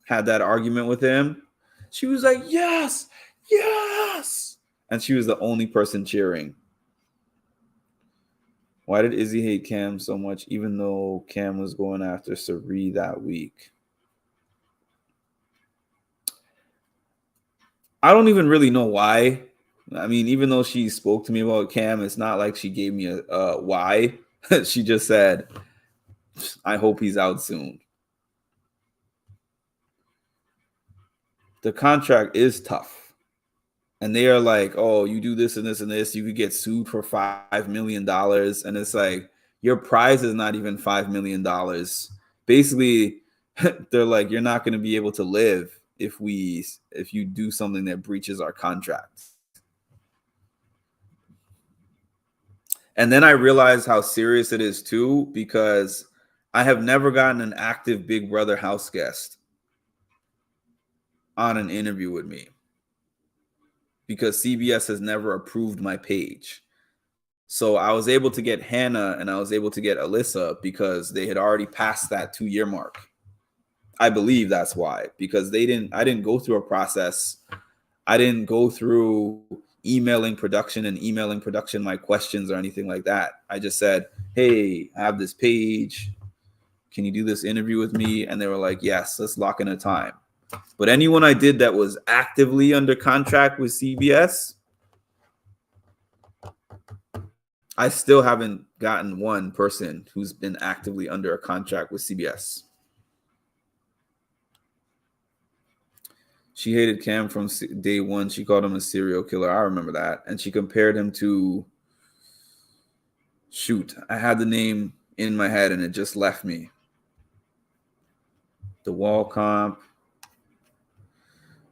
had that argument with him. She was like, yes, yes. And she was the only person cheering. Why did Izzy hate Cam so much, even though Cam was going after Cirie that week? I don't even really know why. I mean, even though she spoke to me about Cam, it's not like she gave me a why. She just said, I hope he's out soon. The contract is tough. And they are like, oh, you do this and this and this, you could get sued for $5 million. And it's like, your prize is not even $5 million. Basically, they're like, you're not going to be able to live if you do something that breaches our contract. And then I realized how serious it is too, because I have never gotten an active Big Brother house guest on an interview with me, because CBS has never approved my page. So I was able to get Hannah and I was able to get Alyssa because they had already passed that 2-year mark. I believe that's why, because I didn't go through a process. I didn't go through emailing production my questions or anything like that. I just said, hey, I have this page. Can you do this interview with me? And they were like, yes, let's lock in a time. But anyone I did that was actively under contract with CBS, I still haven't gotten one person who's been actively under a contract with CBS. She hated Cam from day one. She called him a serial killer. I remember that. And she compared him to, shoot, I had the name in my head and it just left me. The Wall comp.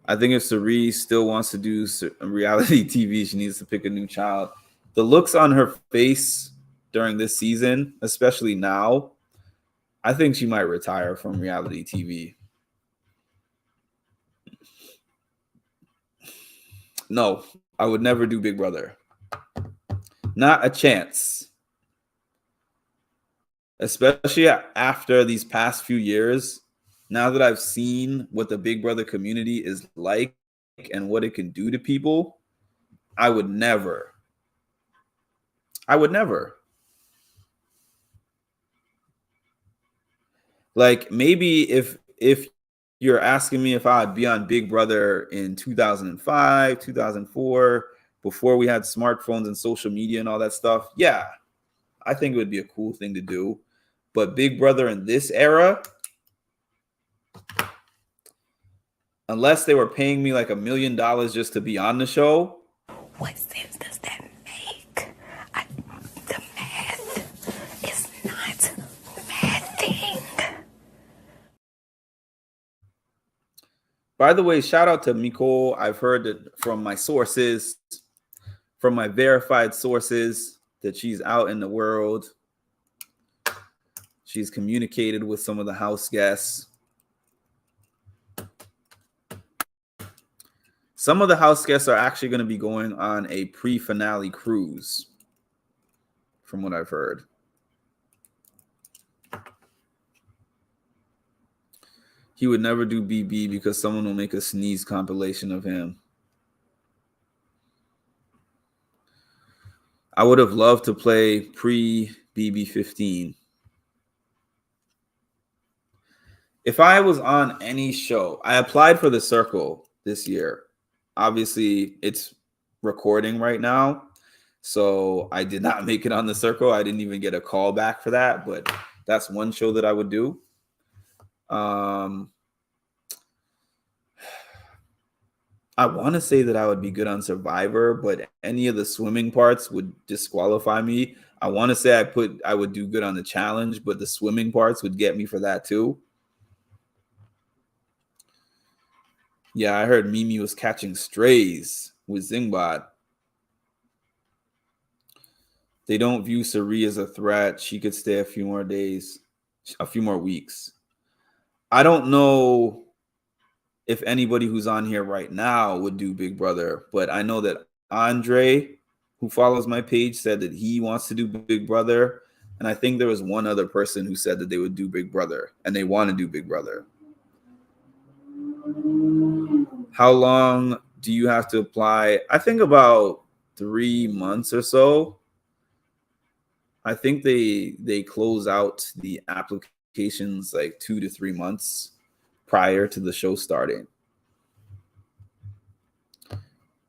I think if Cirie still wants to do reality TV, she needs to pick a new child. The looks on her face during this season, especially now, I think she might retire from reality TV. No, I would never do Big Brother. Not a chance. Especially after these past few years, now that I've seen what the Big Brother community is like and what it can do to people, I would never. Like, maybe if you're asking me if I'd be on Big Brother in 2005, 2004, before we had smartphones and social media and all that stuff, yeah, I think it would be a cool thing to do. But Big Brother in this era, unless they were paying me like $1 million just to be on the show. What sense does that make? The math is not mathing. By the way, shout out to Nicole. I've heard that from my sources, from my verified sources, that she's out in the world. She's communicated with some of the house guests. Some of the house guests are actually going to be going on a pre-finale cruise, from what I've heard. He would never do BB because someone will make a sneeze compilation of him. I would have loved to play pre-BB 15. If I was on any show, I applied for The Circle this year. Obviously, it's recording right now, so I did not make it on The Circle. I didn't even get a call back for that, but that's one show that I would do. I want to say that I would be good on Survivor, but any of the swimming parts would disqualify me. I want to say I would do good on the challenge, but the swimming parts would get me for that too. Yeah, I heard Mimi was catching strays with Zingbot. They don't view Cirie as a threat. She could stay a few more weeks. I don't know if anybody who's on here right now would do Big Brother, but I know that Andre, who follows my page, said that he wants to do Big Brother. And I think there was one other person who said that they would do Big Brother and they want to do Big Brother. How long do you have to apply? I think about 3 months or so. I think they close out the applications like 2 to 3 months prior to the show starting.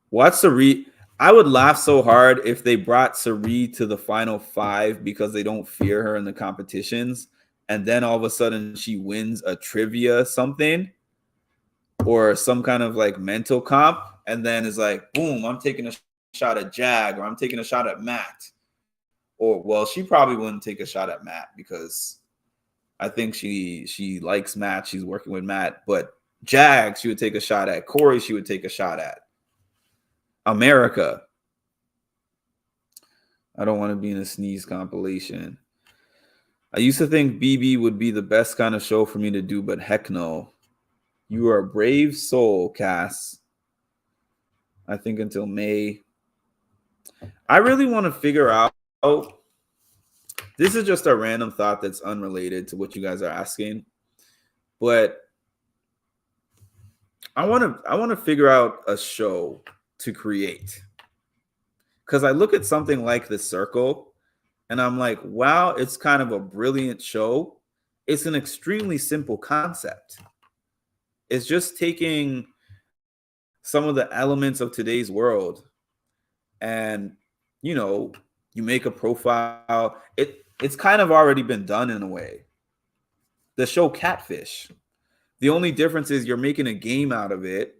What's Cirie? I would laugh so hard if they brought Cirie to the final 5 because they don't fear her in the competitions, and then all of a sudden she wins a trivia something or some kind of like mental comp, and then is like, boom, I'm taking a shot at Jag, or I'm taking a shot at Matt. Or, well, she probably wouldn't take a shot at Matt because I think she likes Matt. She's working with Matt. But Jag, she would take a shot at. Corey, she would take a shot at. America. I don't want to be in a sneeze compilation. I used to think BB would be the best kind of show for me to do, but heck no. You are a brave soul, Cass. I think until May. I really want to figure out. This is just a random thought that's unrelated to what you guys are asking, but I want to figure out a show to create, because I look at something like The Circle And I'm like, wow, it's kind of a brilliant show. It's an extremely simple concept. It's just taking some of the elements of today's world and, you know, you make a profile. It's kind of already been done in a way. The show Catfish. The only difference is you're making a game out of it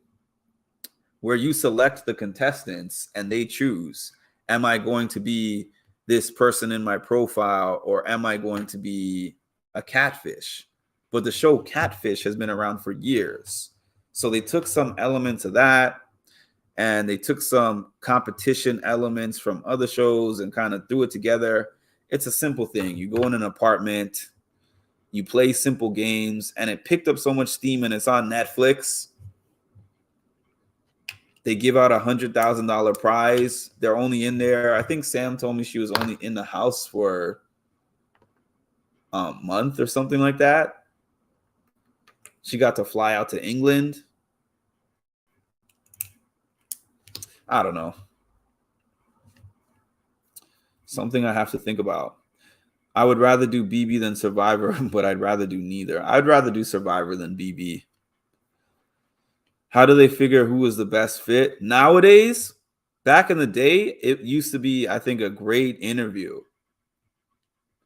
where you select the contestants and they choose, am I going to be this person in my profile or am I going to be a catfish? But the show Catfish has been around for years. So they took some elements of that and they took some competition elements from other shows and kind of threw it together. It's a simple thing. You go in an apartment, you play simple games, and it picked up so much steam and it's on Netflix. They give out $100,000 prize. They're only in there. I think Sam told me she was only in the house for a month or something like that. She got to fly out to England. I don't know. Something I have to think about. I would rather do BB than Survivor, but I'd rather do neither. I'd rather do Survivor than BB. How do they figure who was the best fit? Nowadays, back in the day, it used to be, I think, a great interview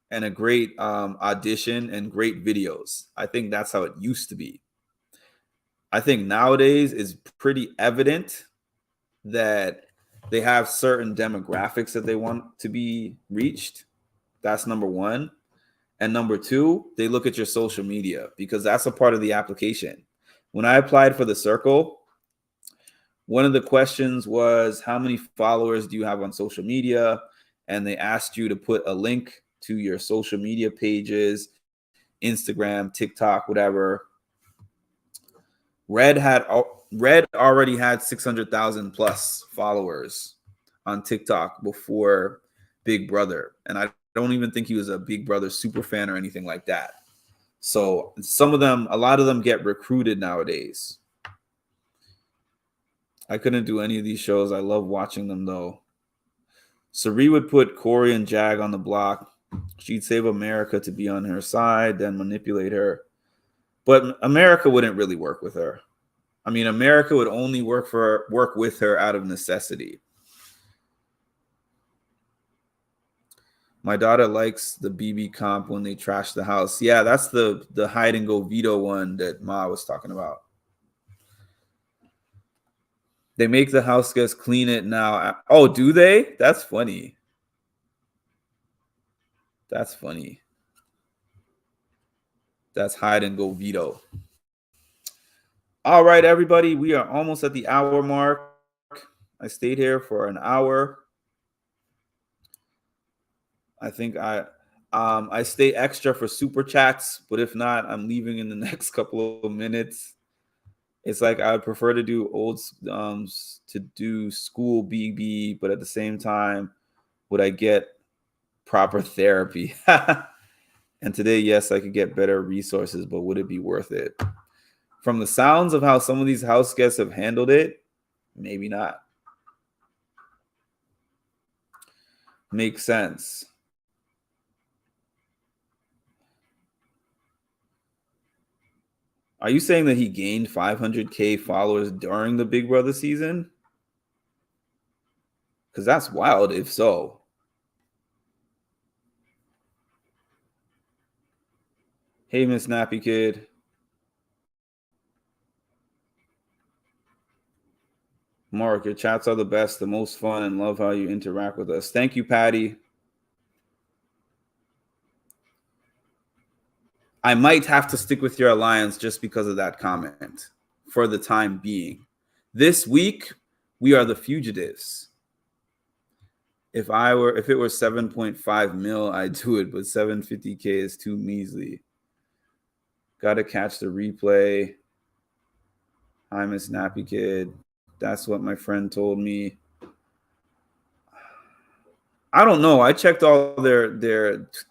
and a great audition and great videos. I think that's how it used to be. I think nowadays is pretty evident that they have certain demographics that they want to be reached. That's number one. And number two, they look at your social media because that's a part of the application. When I applied for The Circle, one of the questions was, how many followers do you have on social media? And they asked you to put a link to your social media pages, Instagram, TikTok, whatever. Red already had 600,000 plus followers on TikTok before Big Brother. And I don't even think he was a Big Brother super fan or anything like that. So a lot of them get recruited nowadays. I couldn't do any of these shows. I love watching them though. Sari would put Corey and Jag on the block. She'd save America to be on her side, then manipulate her. But America wouldn't really work with her. I mean, America would only work with her out of necessity. My daughter likes the BB comp when they trash the house. Yeah, that's the hide and go veto one that Ma was talking about. They make the house guests clean it now. Oh, do they? That's funny. That's funny. That's hide and go veto. All right, everybody. We are almost at the hour mark. I stayed here for an hour. I think I stay extra for super chats, but if not, I'm leaving in the next couple of minutes. It's like I would prefer to do school BB, but at the same time, would I get proper therapy? And today, yes, I could get better resources, but would it be worth it? From the sounds of how some of these house guests have handled it, maybe not. Makes sense. Are you saying that he gained 500K followers during the Big Brother season? Because that's wild if so. Hey, Miss Nappy Kid. Mark, your chats are the best, the most fun, and love how you interact with us. Thank you, Patty. I might have to stick with your alliance just because of that comment for the time being. This week, we are the fugitives. If it were 7.5 mil, I'd do it, but 750K is too measly. Gotta catch the replay. Hi, Miss Nappy Kid. That's what my friend told me. I don't know. I checked all their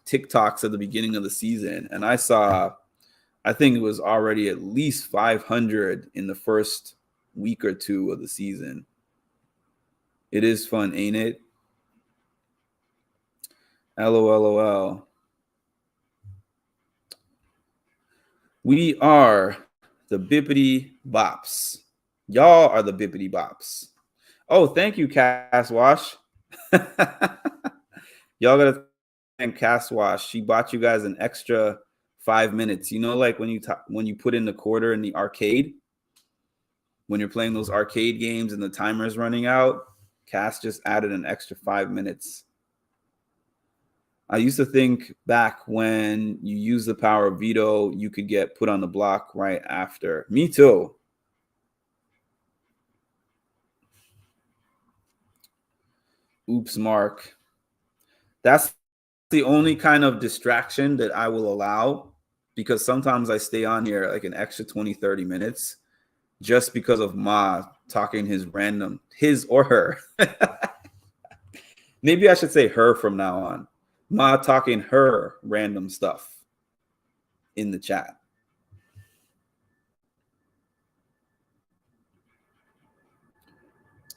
TikToks at the beginning of the season, and I think it was already at least 500 in the first week or two of the season. It is fun, ain't it? LOL. We are the Bippity Bops. Y'all are the Bippity Bops. Oh, thank you, Cass Wash. Y'all gotta thank Cass Wash. She bought you guys an extra 5 minutes. You know, like when you put in the quarter in the arcade, when you're playing those arcade games and the timer's running out, Cass just added an extra 5 minutes. I used to think back when you use the power of veto, you could get put on the block right after. Me too. Oops, Mark. That's the only kind of distraction that I will allow, because sometimes I stay on here like an extra 20, 30 minutes just because of Ma talking his or her. Maybe I should say her from now on. Ma talking her random stuff in the chat.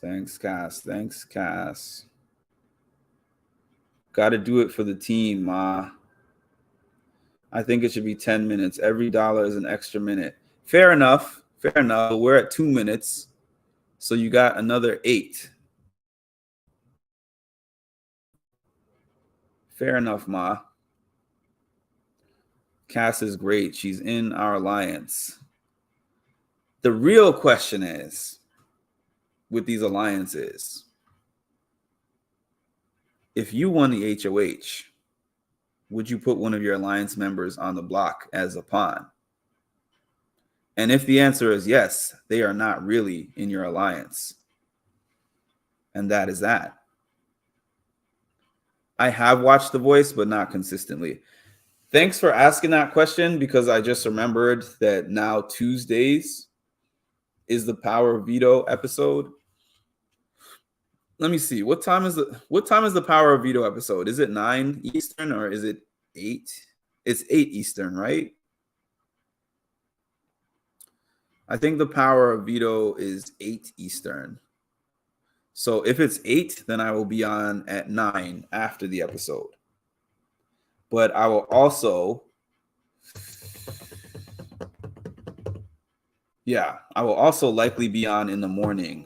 Thanks, Cass. Thanks, Cass. Got to do it for the team, Ma. I think it should be 10 minutes. Every dollar is an extra minute. Fair enough. Fair enough. We're at 2 minutes. So you got another 8. Fair enough, Ma. Cass is great. She's in our alliance. The real question is, with these alliances, if you won the HOH, would you put one of your alliance members on the block as a pawn? And if the answer is yes, they are not really in your alliance. And that is that. I have watched The Voice, but not consistently. Thanks for asking that question, because I just remembered that now Tuesdays is the Power of Veto episode. Let me see. What time is the Power of Veto episode? Is it 9 Eastern or is it 8? It's 8 Eastern, right? I think the Power of Veto is 8 Eastern. So if it's 8, then I will be on at 9 after the episode. But I will also, I will also likely be on in the morning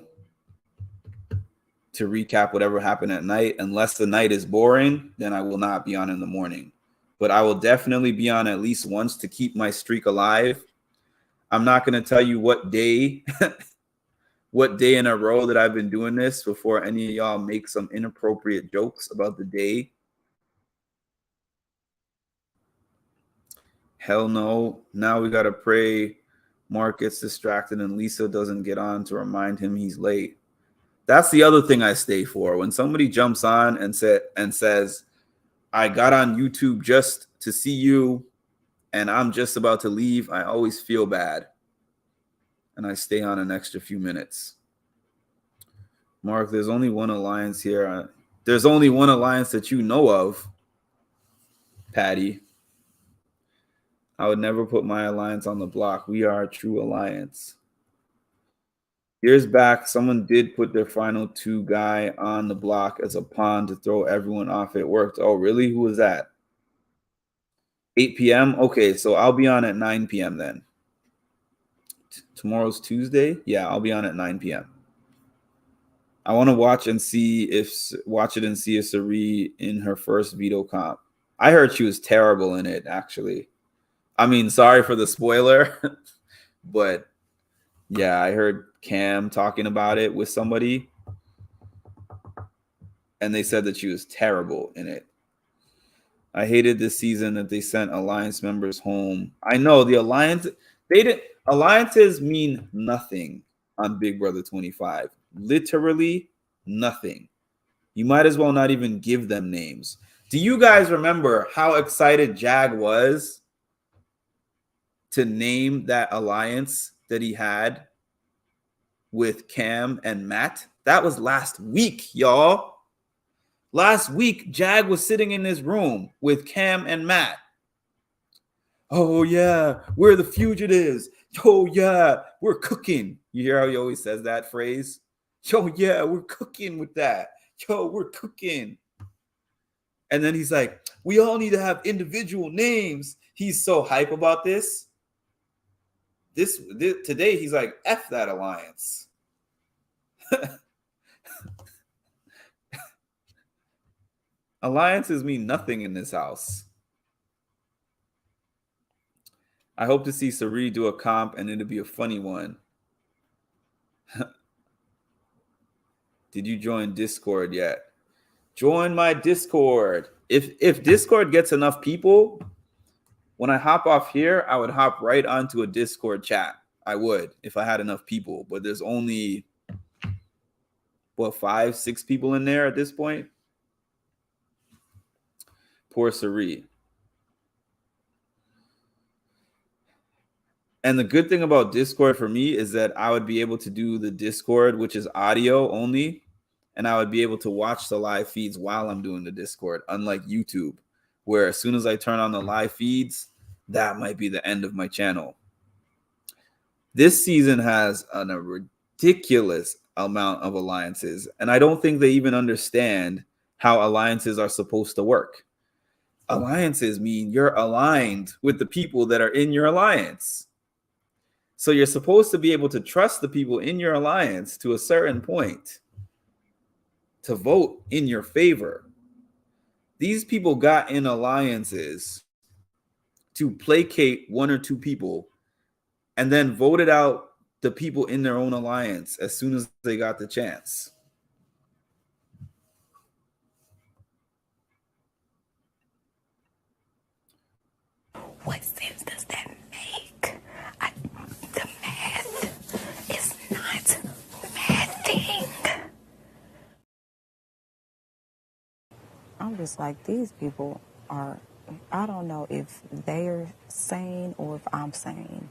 to recap whatever happened at night. Unless the night is boring, then I will not be on in the morning. But I will definitely be on at least once to keep my streak alive. I'm not going to tell you what day in a row that I've been doing this before any of y'all make some inappropriate jokes about the day. Hell no. Now we got to pray Mark gets distracted and Lisa doesn't get on to remind him he's late. That's the other thing I stay for. When somebody jumps on and says, I got on YouTube just to see you and I'm just about to leave, I always feel bad. And I stay on an extra few minutes. Mark, there's only one alliance here. There's only one alliance that you know of, Patty. I would never put my alliance on the block. We are a true alliance. Years back, someone did put their final 2 guy on the block as a pawn to throw everyone off. It worked. Oh, really? Who was that? 8 p.m.? Okay, so I'll be on at 9 p.m. then. Tomorrow's Tuesday? Yeah, I'll be on at 9 p.m. I want to watch it and see if Sari in her first veto comp. I heard she was terrible in it, actually. I mean, sorry for the spoiler, but yeah, I heard Cam talking about it with somebody, and they said that she was terrible in it. I hated this season that they sent alliance members home. I know the alliances mean nothing on Big Brother 25. Literally nothing. You might as well not even give them names. Do you guys remember how excited Jag was to name that alliance that he had with Cam and Matt? That was last week, y'all. Last week, Jag was sitting in this room with Cam and Matt. Oh, yeah, we're the fugitives. Oh, yeah, we're cooking. You hear how he always says that phrase? Yo, yeah, we're cooking with that. Yo, we're cooking. And then he's like, we all need to have individual names. He's so hype about this. This today, he's like, F that alliance. Alliances mean nothing in this house. I hope to see Sari do a comp and it'll be a funny one. Did you join Discord yet? Join my Discord. If Discord gets enough people, when I hop off here, I would hop right onto a Discord chat. I would if I had enough people, but there's only 5, 6 people in there at this point. Poor Sari. And the good thing about Discord for me is that I would be able to do the Discord, which is audio only, and I would be able to watch the live feeds while I'm doing the Discord, unlike YouTube, where as soon as I turn on the live feeds, that might be the end of my channel. This season has a ridiculous amount of alliances, and I don't think they even understand how alliances are supposed to work. Alliances mean you're aligned with the people that are in your alliance. So you're supposed to be able to trust the people in your alliance to a certain point to vote in your favor. These people got in alliances to placate 1 or 2 people and then voted out the people in their own alliance as soon as they got the chance. What sense does that make? The math is not mathing. I'm just like, these people are, I don't know if they're sane or if I'm sane.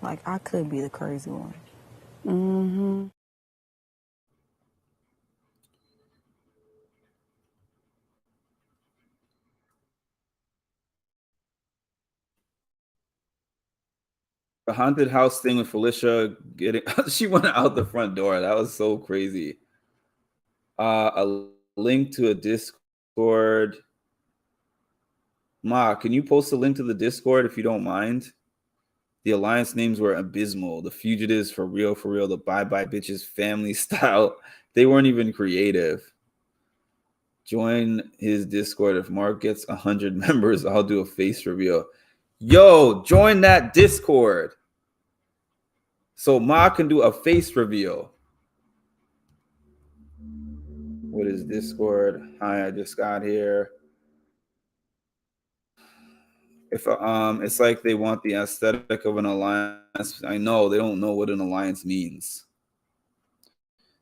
Like, I could be the crazy one. Mm-hmm. The haunted house thing with Felicia getting she went out the front door. That was so crazy. A link to a Discord. Ma, can you post a link to the Discord if you don't mind? The alliance names were abysmal. The fugitives for real, the bye-bye bitches family style. They weren't even creative. Join his Discord. If Mark gets 100 members, I'll do a face reveal. Yo, join that Discord so Ma can do a face reveal. What is Discord? Hi, I just got here. If it's like they want the aesthetic of an alliance. I know they don't know what an alliance means.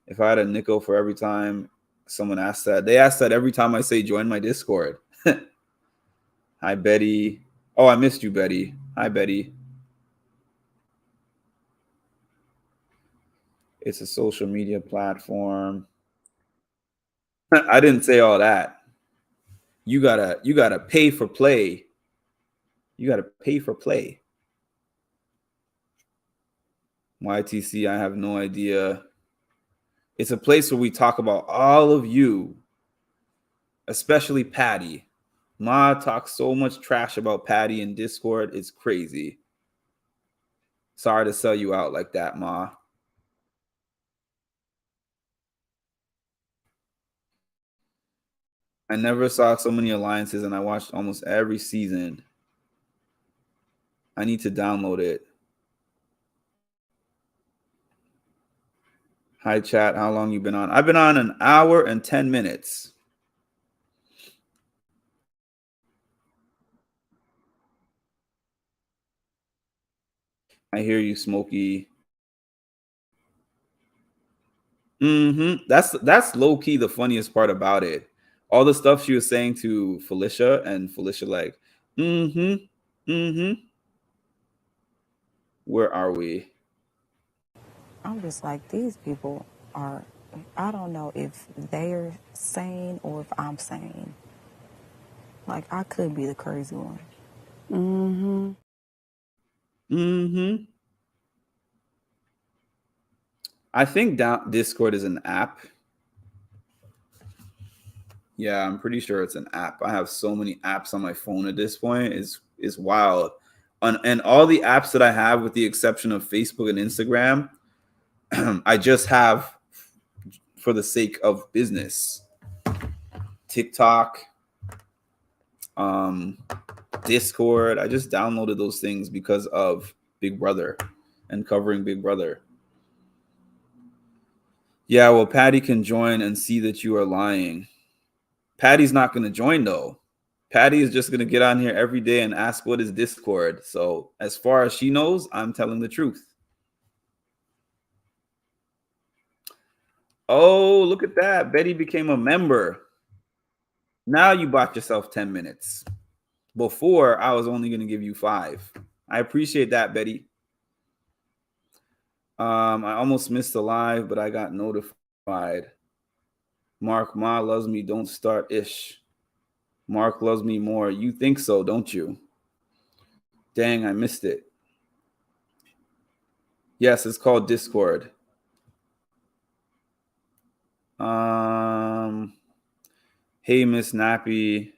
If I had a nickel for every time someone asked that, they ask that every time I say join my Discord. Hi, Betty. Oh, I missed you, Betty. Hi, Betty. It's a social media platform. I didn't say all that. You gotta pay for play. You gotta pay for play. YTC, I have no idea. It's a place where we talk about all of you, especially Patty. Ma talks so much trash about Patty in Discord. It's crazy. Sorry to sell you out like that, Ma. I never saw so many alliances, and I watched almost every season. I need to download it. Hi, chat. How long you been on? I've been on 1 hour and 10 minutes. I hear you, Smokey. That's low key the funniest part about it. All the stuff she was saying to Felicia, and Felicia like, Where are we? I'm just like, these people are, I don't know if they're sane or if I'm sane. Like, I could be the crazy one. I think Discord is an app. Yeah, I'm pretty sure it's an app. I have so many apps on my phone at this point. Is wild. And all the apps that I have, with the exception of Facebook and Instagram, I just have for the sake of business. TikTok, Discord. I just downloaded those things because of Big Brother and covering Big Brother. Yeah, well, Patty can join and see that you are lying. Patty's not going to join, though. Patty is just going to get on here every day and ask what is Discord. So as far as she knows, I'm telling the truth. Oh, look at that. Betty became a member. Now you bought yourself 10 minutes. Before, I was only going to give you 5. I appreciate that, Betty. I almost missed the live, but I got notified. Mark, Ma loves me. Don't start ish. Mark loves me more. You think so, don't you? Dang, I missed it. Yes, it's called Discord. Hey, Miss Nappy.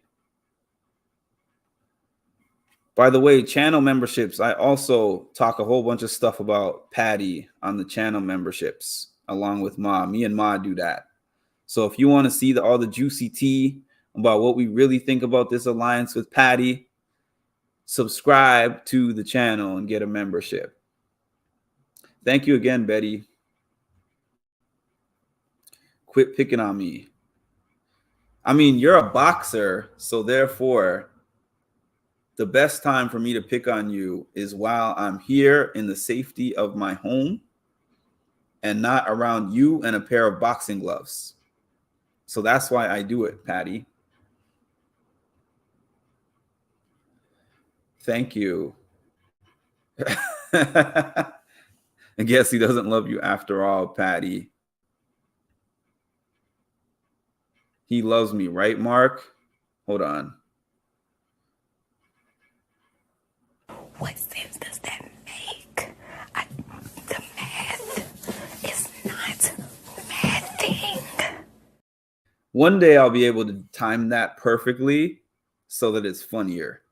By the way, channel memberships. I also talk a whole bunch of stuff about Patty on the channel memberships, along with Ma. Me and Ma do that. So if you want to see all the juicy tea about what we really think about this alliance with Patty, subscribe to the channel and get a membership. Thank you again, Betty. Quit picking on me. I mean, you're a boxer, so therefore, the best time for me to pick on you is while I'm here in the safety of my home and not around you and a pair of boxing gloves. So that's why I do it, Patty. Thank you. I guess he doesn't love you after all, Patty. He loves me, right, Mark? Hold on. What sense does that make? The math is not mathing. One day I'll be able to time that perfectly so that it's funnier.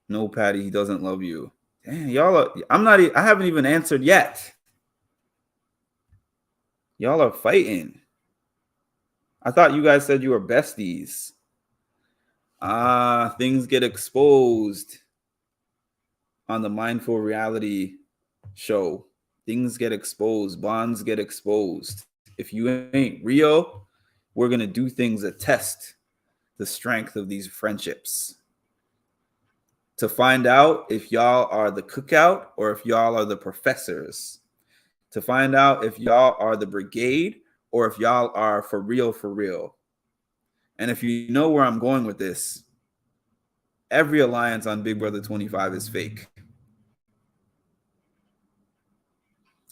No, Patty, he doesn't love you. Damn, y'all are, I haven't even answered yet. Y'all are fighting. I thought you guys said you were besties. Things get exposed on the Mindful Reality show. Things get exposed. Bonds get exposed. If you ain't real, we're going to do things that test the strength of these friendships. To find out if y'all are the cookout or if y'all are the professors. To find out if y'all are the brigade or if y'all are for real, for real. And if you know where I'm going with this, every alliance on Big Brother 25 is fake.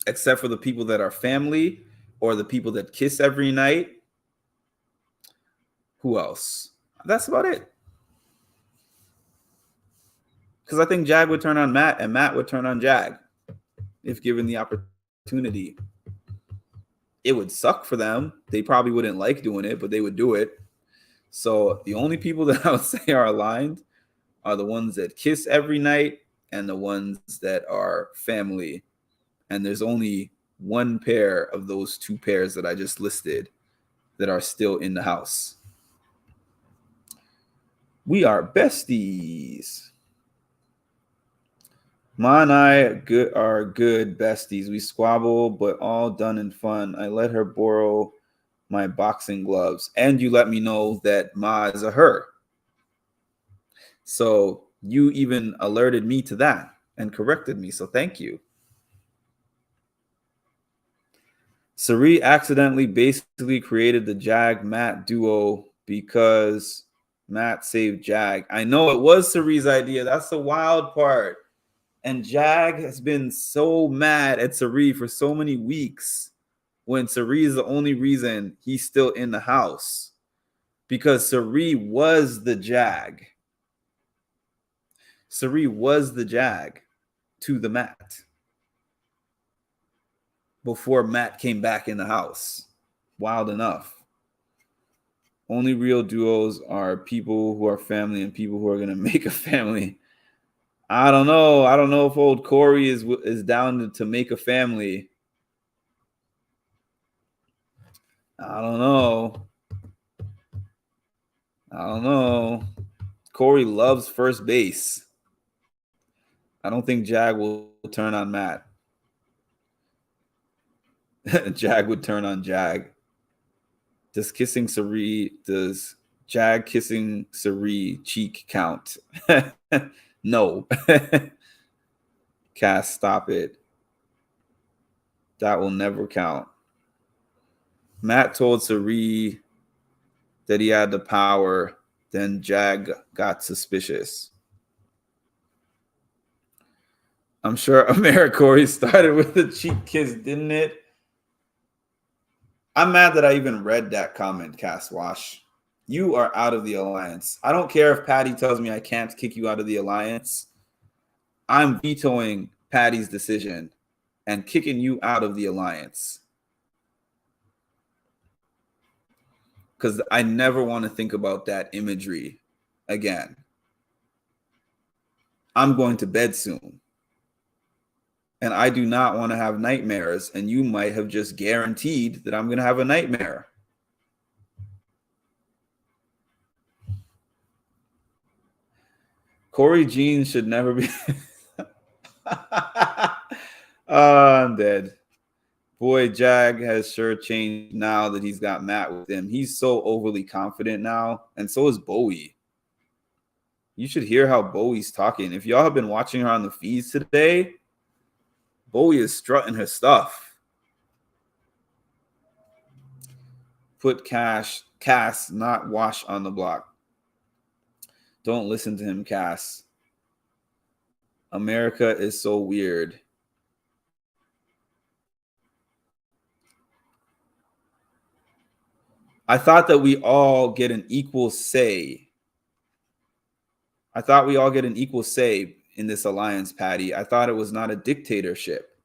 Except for the people that are family or the people that kiss every night. Who else? That's about it. Because I think Jag would turn on Matt and Matt would turn on Jag if given the opportunity. It would suck for them. They probably wouldn't like doing it, but they would do it. So the only people that I would say are aligned are the ones that kiss every night and the ones that are family. And there's only one pair of those 2 pairs that I just listed that are still in the house. We are besties. Ma and I are good besties. We squabble, but all done in fun. I let her borrow my boxing gloves. And you let me know that Ma is a her. So you even alerted me to that and corrected me. So thank you. Sari accidentally basically created the Jag Matt duo because Matt saved Jag. I know it was Sari's idea. That's the wild part. And Jag has been so mad at Sari for so many weeks when Sari is the only reason he's still in the house. Because Sari was the Jag. Sari was the Jag to the Matt. Before Matt came back in the house. Wild enough. Only real duos are people who are family and people who are going to make a family. I don't know. I don't know if old Corey is down to make a family. I don't know. I don't know. Corey loves first base. I don't think Jag will turn on Matt. Jag would turn on Jag. Does Jag kissing Sari cheek count? No. Cass, stop it. That will never count. Matt told Sari that he had the power, then Jag got suspicious. I'm sure AmeriCorey started with the cheek kiss, didn't it? I'm mad that I even read that comment, Cass Wash. You are out of the alliance. I don't care if Patty tells me I can't kick you out of the alliance. I'm vetoing Patty's decision and kicking you out of the alliance. Because I never want to think about that imagery again. I'm going to bed soon. And I do not want to have nightmares. And you might have just guaranteed that I'm going to have a nightmare. Corey Jean should never be. I'm dead. Boy, Jag has sure changed now that he's got Matt with him. He's so overly confident now. And so is Bowie. You should hear how Bowie's talking. If y'all have been watching her on the feeds today, Bowie is strutting her stuff. Put Cass, not Wash on the block. Don't listen to him, Cass. America is so weird. I thought that we all get an equal say. I thought we all get an equal say in this alliance, Patty. I thought it was not a dictatorship.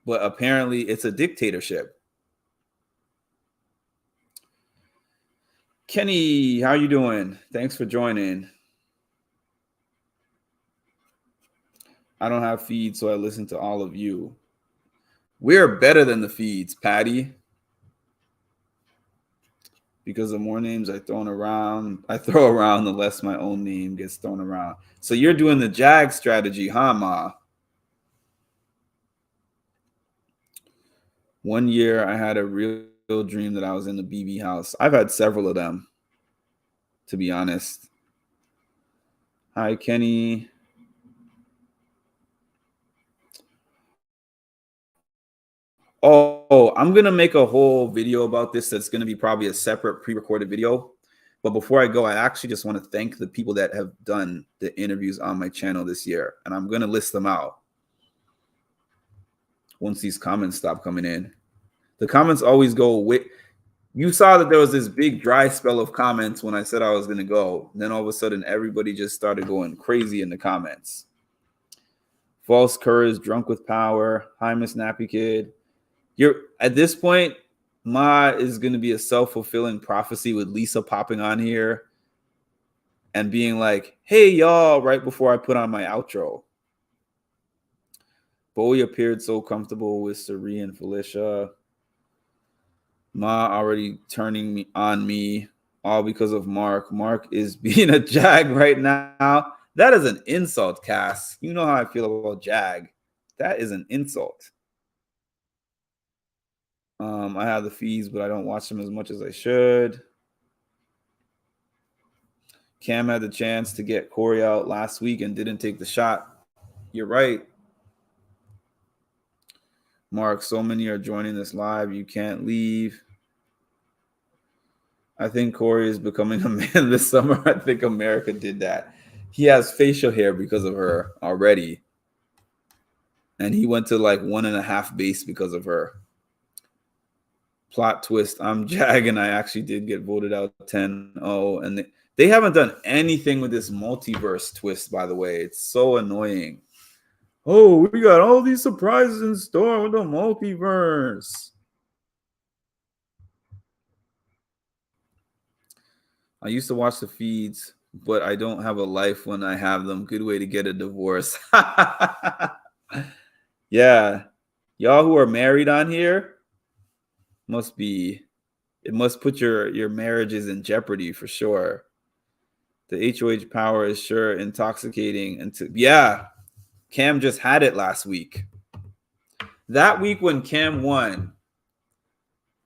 But apparently it's a dictatorship. Kenny, how you doing? Thanks for joining. I don't have feeds, so I listen to all of you. We're better than the feeds, Patty. Because the more names I throw around, the less my own name gets thrown around. So you're doing the Jag strategy, huh, Ma? One year I had a real dream that I was in the BB house. I've had several of them, to be honest. Hi, Kenny. Oh, I'm going to make a whole video about this. That's going to be probably a separate pre-recorded video. But before I go, I actually just want to thank the people that have done the interviews on my channel this year. And I'm going to list them out once these comments stop coming in. The comments always go with. You saw that there was this big dry spell of comments when I said I was going to go. And then all of a sudden, everybody just started going crazy in the comments. False courage, drunk with power. Hi, Miss Nappy Kid. You're at this point, Ma is going to be a self-fulfilling prophecy with Lisa popping on here and being like, hey, y'all, right before I put on my outro. Bowie appeared so comfortable with Sari and Felicia. Ma already turning on me, all because of Mark. Mark is being a Jag right now. That is an insult, Cass. You know how I feel about Jag. That is an insult. I have the feeds, but I don't watch them as much as I should. Cam had the chance to get Corey out last week and didn't take the shot. You're right. Mark, so many are joining this live. You can't leave. I think Corey is becoming a man this summer. I think America did that. He has facial hair because of her already. And he went to like 1.5 base because of her. Plot twist, I'm Jag and I actually did get voted out 10-0. And they haven't done anything with this multiverse twist, by the way. It's so annoying. Oh, we got all these surprises in store with the multiverse. I used to watch the feeds, but I don't have a life when I have them. Good way to get a divorce. Yeah. Y'all who are married on here it must put your marriages in jeopardy for sure. The HOH power is sure intoxicating. And yeah, Cam just had it last week. That week when Cam won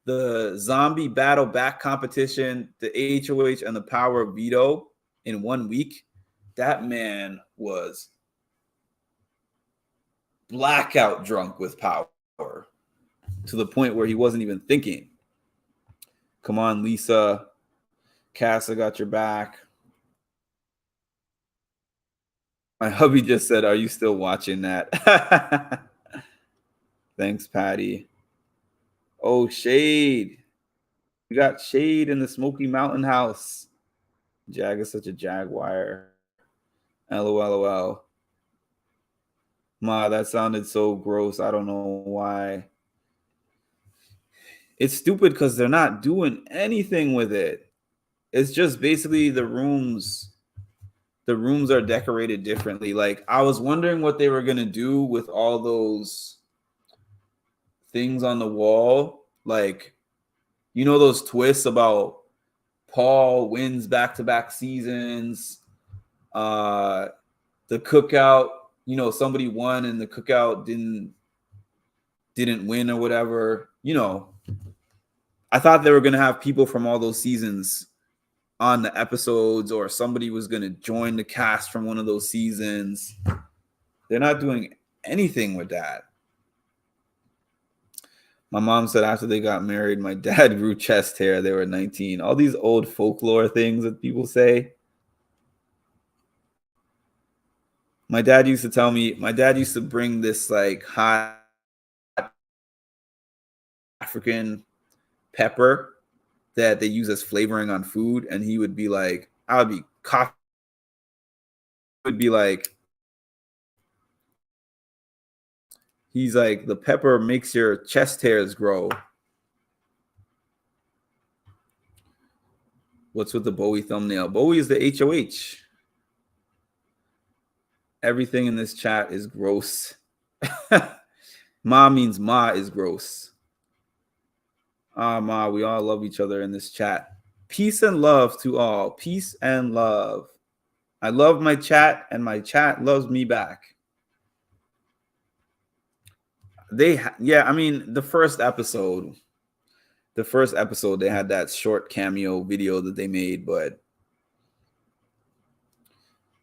the zombie battle back competition, the HOH and the power of veto in 1 week, that man was blackout drunk with power to the point where he wasn't even thinking. Come on, Lisa. Casa got your back. My hubby just said, are you still watching that? Thanks, Patty. Oh, Shade. We got Shade in the Smoky Mountain house. Jag is such a jaguar. LOL. Ma, that sounded so gross. I don't know why. It's stupid because they're not doing anything with it. It's just basically the rooms are decorated differently. Like, I was wondering what they were going to do with all those things on the wall. Like, you know, those twists about Paul wins back-to-back seasons. The cookout, you know, somebody won and the cookout didn't win or whatever. You know, I thought they were going to have people from all those seasons on the episodes, or somebody was going to join the cast from one of those seasons. They're not doing anything with that. My mom said after they got married, my dad grew chest hair. They were 19. All these old folklore things that people say. My dad used to bring this like hot African pepper that they use as flavoring on food, and he would be like, he's like, the pepper makes your chest hairs grow. What's with the Bowie thumbnail? Bowie is the HOH. Everything in this chat is gross. Ma means Ma is gross. Ma, we all love each other in this chat. Peace and love to all. Peace and love. I love my chat, and my chat loves me back. I mean, the first episode, they had that short cameo video that they made, but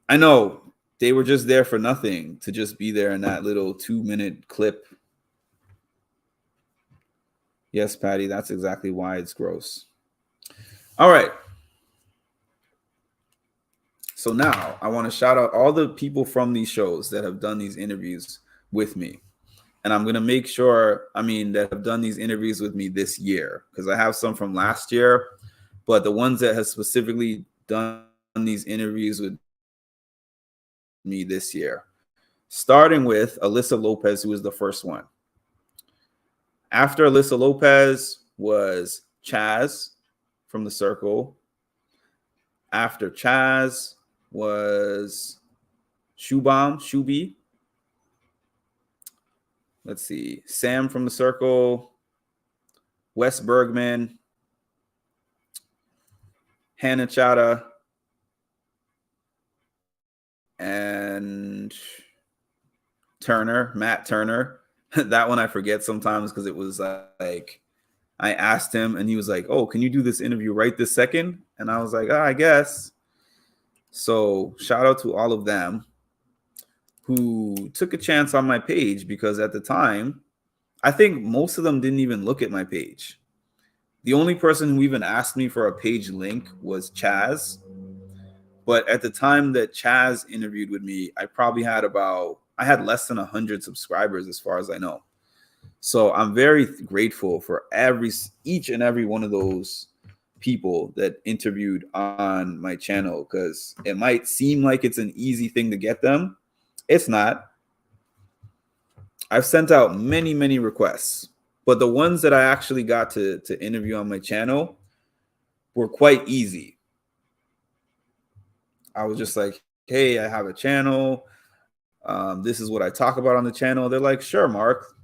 I know they were just there for nothing, to just be there in that little 2-minute clip. Yes, Patty, that's exactly why it's gross. All right. So now I want to shout out all the people from these shows that have done these interviews with me. And I'm going to make sure, that have done these interviews with me this year, because I have some from last year, but the ones that have specifically done these interviews with me this year, starting with Alyssa Lopez, who was the first one. After Alyssa Lopez was Chaz from The Circle. After Chaz was Shubi. Let's see. Sam from The Circle. Wes Bergman. Hannah Chada. And Matt Turner. That one I forget sometimes because it was like, I asked him and he was like, oh, can you do this interview right this second? And I was like, I guess. So shout out to all of them who took a chance on my page, because at the time, I think most of them didn't even look at my page. The only person who even asked me for a page link was Chaz. But at the time that Chaz interviewed with me, I had less than 100 subscribers as far as I know. So I'm very grateful for each and every one of those people that interviewed on my channel, because it might seem like it's an easy thing to get them. It's not. I've sent out many, many requests, but the ones that I actually got to interview on my channel were quite easy. I was just like, hey, I have a channel. This is what I talk about on the channel. They're like, sure, Mark.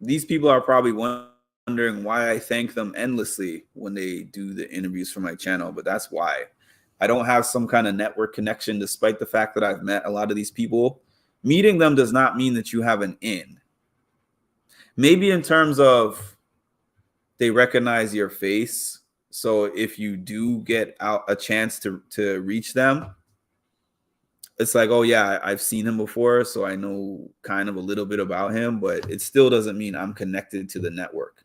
These people are probably wondering why I thank them endlessly when they do the interviews for my channel, but that's why. I don't have some kind of network connection, despite the fact that I've met a lot of these people. Meeting them does not mean that you have an in. Maybe in terms of they recognize your face. So if you do get out a chance to reach them, it's like, oh yeah, I've seen him before, so I know kind of a little bit about him, but it still doesn't mean I'm connected to the network.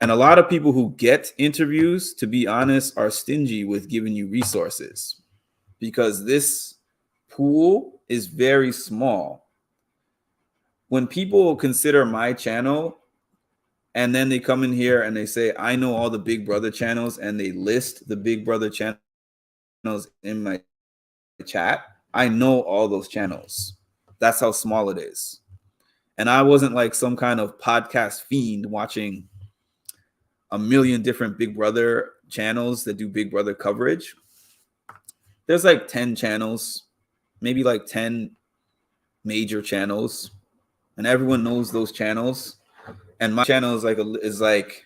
And a lot of people who get interviews, to be honest, are stingy with giving you resources because this pool is very small. When people consider my channel and then they come in here and they say, I know all the Big Brother channels, and they list the Big Brother channels in my chat, I know all those channels. That's how small it is. And I wasn't like some kind of podcast fiend watching a million different Big Brother channels that do Big Brother coverage. There's like 10 channels, maybe like 10 major channels, and everyone knows those channels. And my channel is like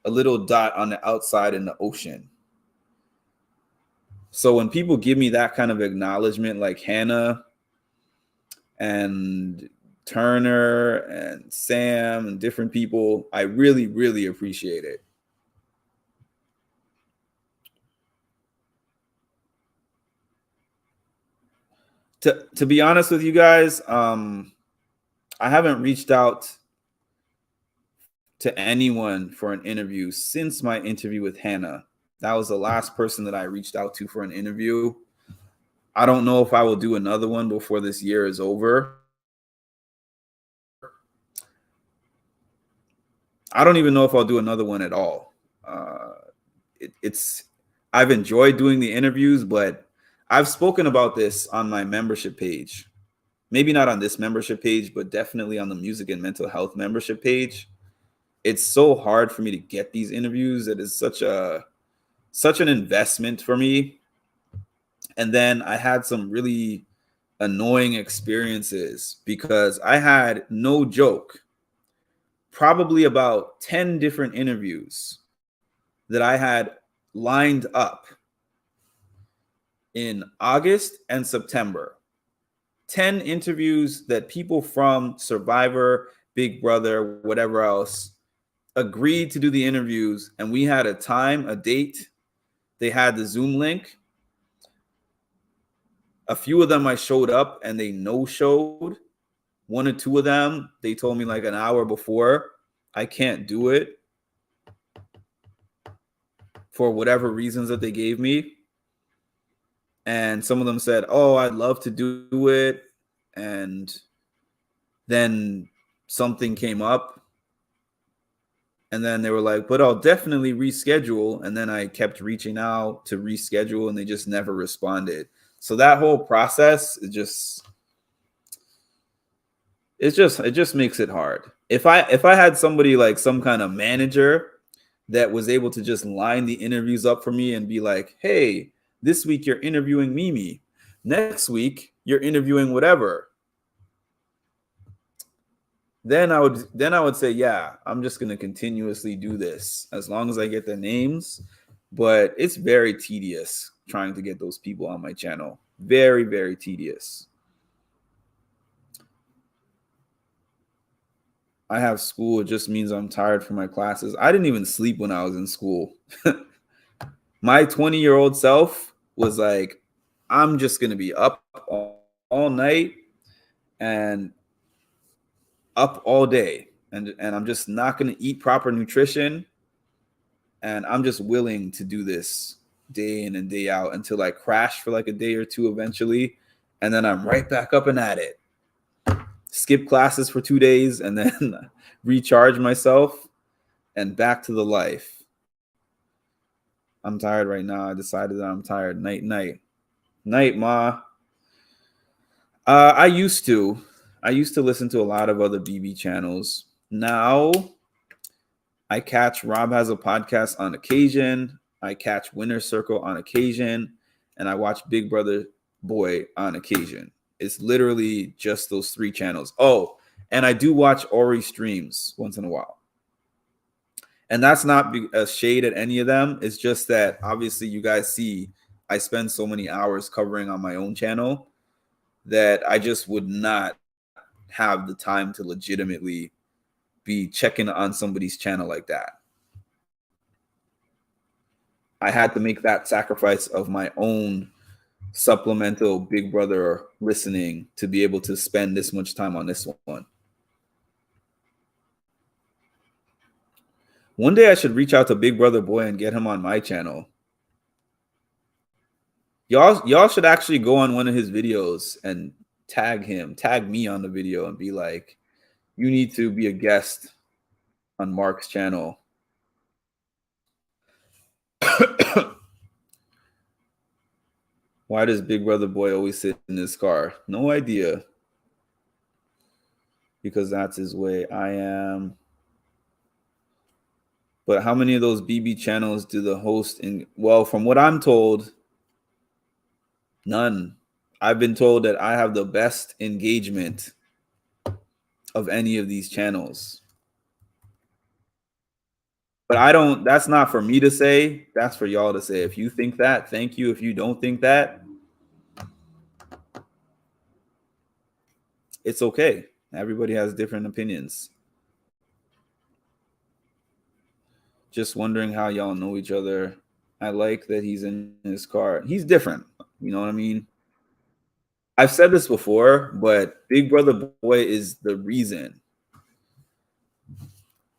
a little dot on the outside in the ocean. So when people give me that kind of acknowledgement, like Hannah and Turner and Sam and different people, I really, really appreciate it. To be honest with you guys, I haven't reached out to anyone for an interview since my interview with Hannah. That was the last person that I reached out to for an interview. I don't know if I will do another one before this year is over. I don't even know if I'll do another one at all. I've enjoyed doing the interviews, but I've spoken about this on my membership page. Maybe not on this membership page, but definitely on the music and mental health membership page. It's so hard for me to get these interviews. It is such an investment for me. And then I had some really annoying experiences because I had, no joke, probably about 10 different interviews that I had lined up in August and September. 10 interviews that people from Survivor, Big Brother, whatever else, agreed to do the interviews, and we had a time, a date. They had the Zoom link. A few of them I showed up and they no-showed. One or two of them, they told me like an hour before, I can't do it for whatever reasons that they gave me. And some of them said, oh, I'd love to do it. And then something came up. And then they were like, but I'll definitely reschedule. And then I kept reaching out to reschedule and they just never responded. So that whole process, it just makes it hard. If I had somebody like some kind of manager that was able to just line the interviews up for me and be like, hey, this week you're interviewing Mimi. Next week you're interviewing whatever. Then I would say, yeah, I'm just going to continuously do this as long as I get their names. But it's very tedious trying to get those people on my channel. Very, very tedious. I have school. It just means I'm tired from my classes. I didn't even sleep when I was in school. My 20-year-old self was like, I'm just going to be up all night and up all day. And I'm just not going to eat proper nutrition. And I'm just willing to do this day in and day out until I crash for like a day or two eventually. And then I'm right back up and at it. Skip classes for 2 days and then recharge myself and back to the life. I'm tired right now. I decided that I'm tired. Night, Ma. I used to listen to a lot of other BB channels. Now I catch Rob Has a Podcast on occasion. I catch Winner Circle on occasion. And I watch Big Brother Boy on occasion. It's literally just those 3 channels. Oh, and I do watch Ori streams once in a while. And that's not a shade at any of them. It's just that obviously you guys see I spend so many hours covering on my own channel that I just would not have the time to legitimately be checking on somebody's channel like that. I had to make that sacrifice of my own supplemental Big Brother listening to be able to spend this much time on this one. One day I should reach out to Big Brother Boy and get him on my channel. Y'all should actually go on one of his videos and tag me on the video and be like, you need to be a guest on Mark's channel. Why does Big Brother Boy always sit in his car? No idea. Because that's his way. I am. But how many of those BB channels do the host in? Well, from what I'm told, none. I've been told that I have the best engagement of any of these channels. But I don't, that's not for me to say. That's for y'all to say. If you think that, thank you. If you don't think that, it's okay. Everybody has different opinions. Just wondering how y'all know each other. I like that he's in his car. He's different. You know what I mean? I've said this before, but Big Brother Boy is the reason.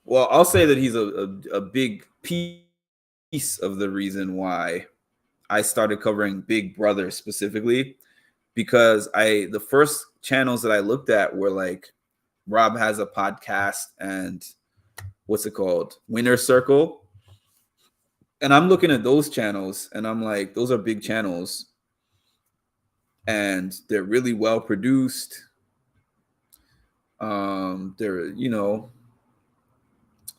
Well, I'll say that he's a big piece of the reason why I started covering Big Brother specifically, because the first channels that I looked at were like Rob Has a Podcast and what's it called? Winner Circle. And I'm looking at those channels and I'm like, those are big channels. And they're really well produced. They're,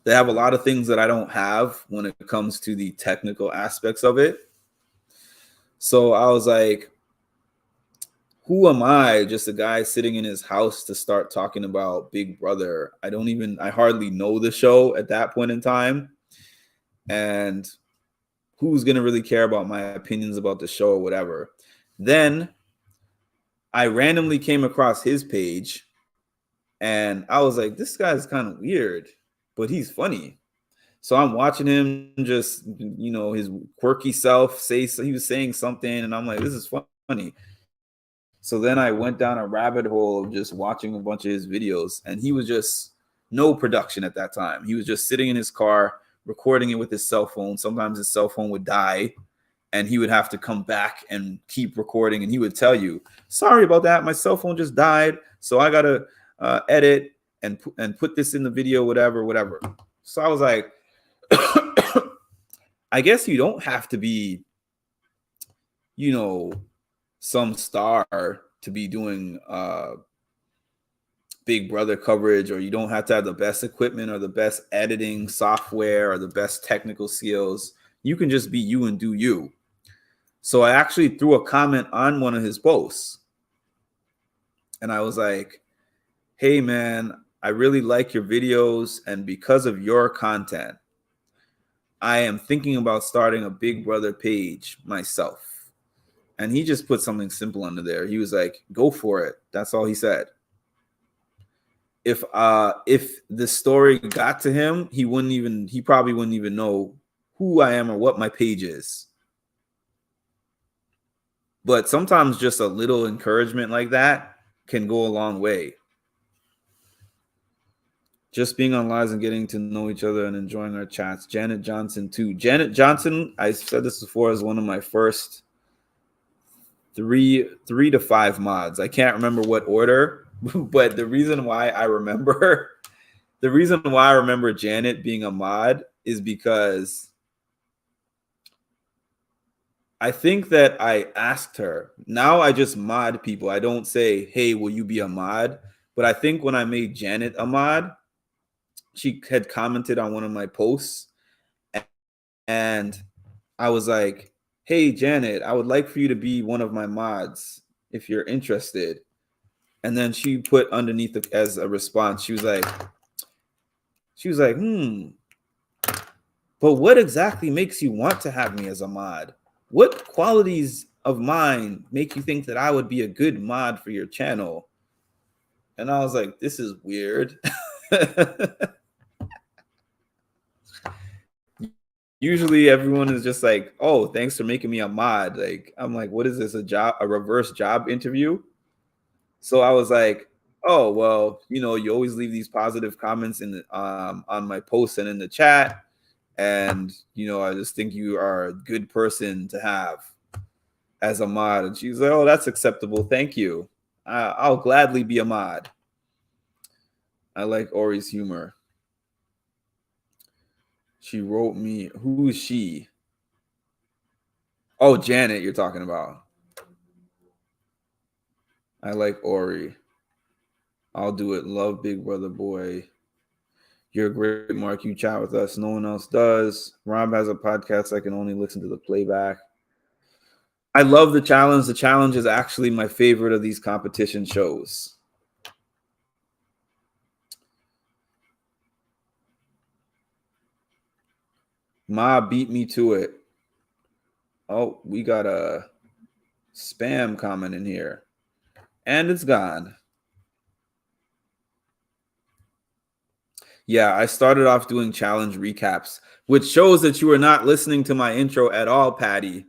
they have a lot of things that I don't have when it comes to the technical aspects of it. So I was like, who am I, just a guy sitting in his house, to start talking about Big Brother? I hardly know the show at that point in time. And who's going to really care about my opinions about the show or whatever? Then I randomly came across his page and I was like, this guy's kind of weird, but he's funny. So I'm watching him just, his quirky self he was saying something and I'm like, this is funny. So then I went down a rabbit hole of just watching a bunch of his videos, and he was just no production at that time. He was just sitting in his car, recording it with his cell phone. Sometimes his cell phone would die and he would have to come back and keep recording. And he would tell you, sorry about that. My cell phone just died. So I got to edit and put this in the video, whatever. So I was like, I guess you don't have to be, some star to be doing Big Brother coverage, or you don't have to have the best equipment or the best editing software or the best technical skills. You can just be you and do you. So I actually threw a comment on one of his posts and I was like, hey man, I really like your videos, and because of your content, I am thinking about starting a Big Brother page myself. And he just put something simple under there. He was like, go for it. That's all he said. If the story got to him, he probably wouldn't even know who I am or what my page is. But sometimes just a little encouragement like that can go a long way. Just being on lives and getting to know each other and enjoying our chats. Janet Johnson too. Janet Johnson, I said this before, is one of my first 3 to 5 mods. I can't remember what order, but the reason why I remember Janet being a mod is because I think that I asked her. Now I just mod people. I don't say, hey, will you be a mod? But I think when I made Janet a mod, she had commented on one of my posts, and I was like, "Hey, Janet, I would like for you to be one of my mods if you're interested." And then she put underneath as a response, she was like, but what exactly makes you want to have me as a mod? What qualities of mine make you think that I would be a good mod for your channel? And I was like, this is weird. Usually everyone is just like, oh, thanks for making me a mod. Like, I'm like, what is this, a reverse job interview? So I was like, oh, well, you always leave these positive comments on my posts and in the chat. And, I just think you are a good person to have as a mod. And she's like, oh, that's acceptable. Thank you. I'll gladly be a mod. I like Ori's humor. She wrote me. Who is she? Oh, Janet, you're talking about. I like Ori. I'll do it. Love Big Brother Boy. You're great, Mark. You chat with us. No one else does. Rob has a podcast. I can only listen to the playback. I love the challenge. The challenge is actually my favorite of these competition shows. Ma beat me to it. Oh, we got a spam comment in here. And it's gone. Yeah, I started off doing challenge recaps, which shows that you are not listening to my intro at all, Patty,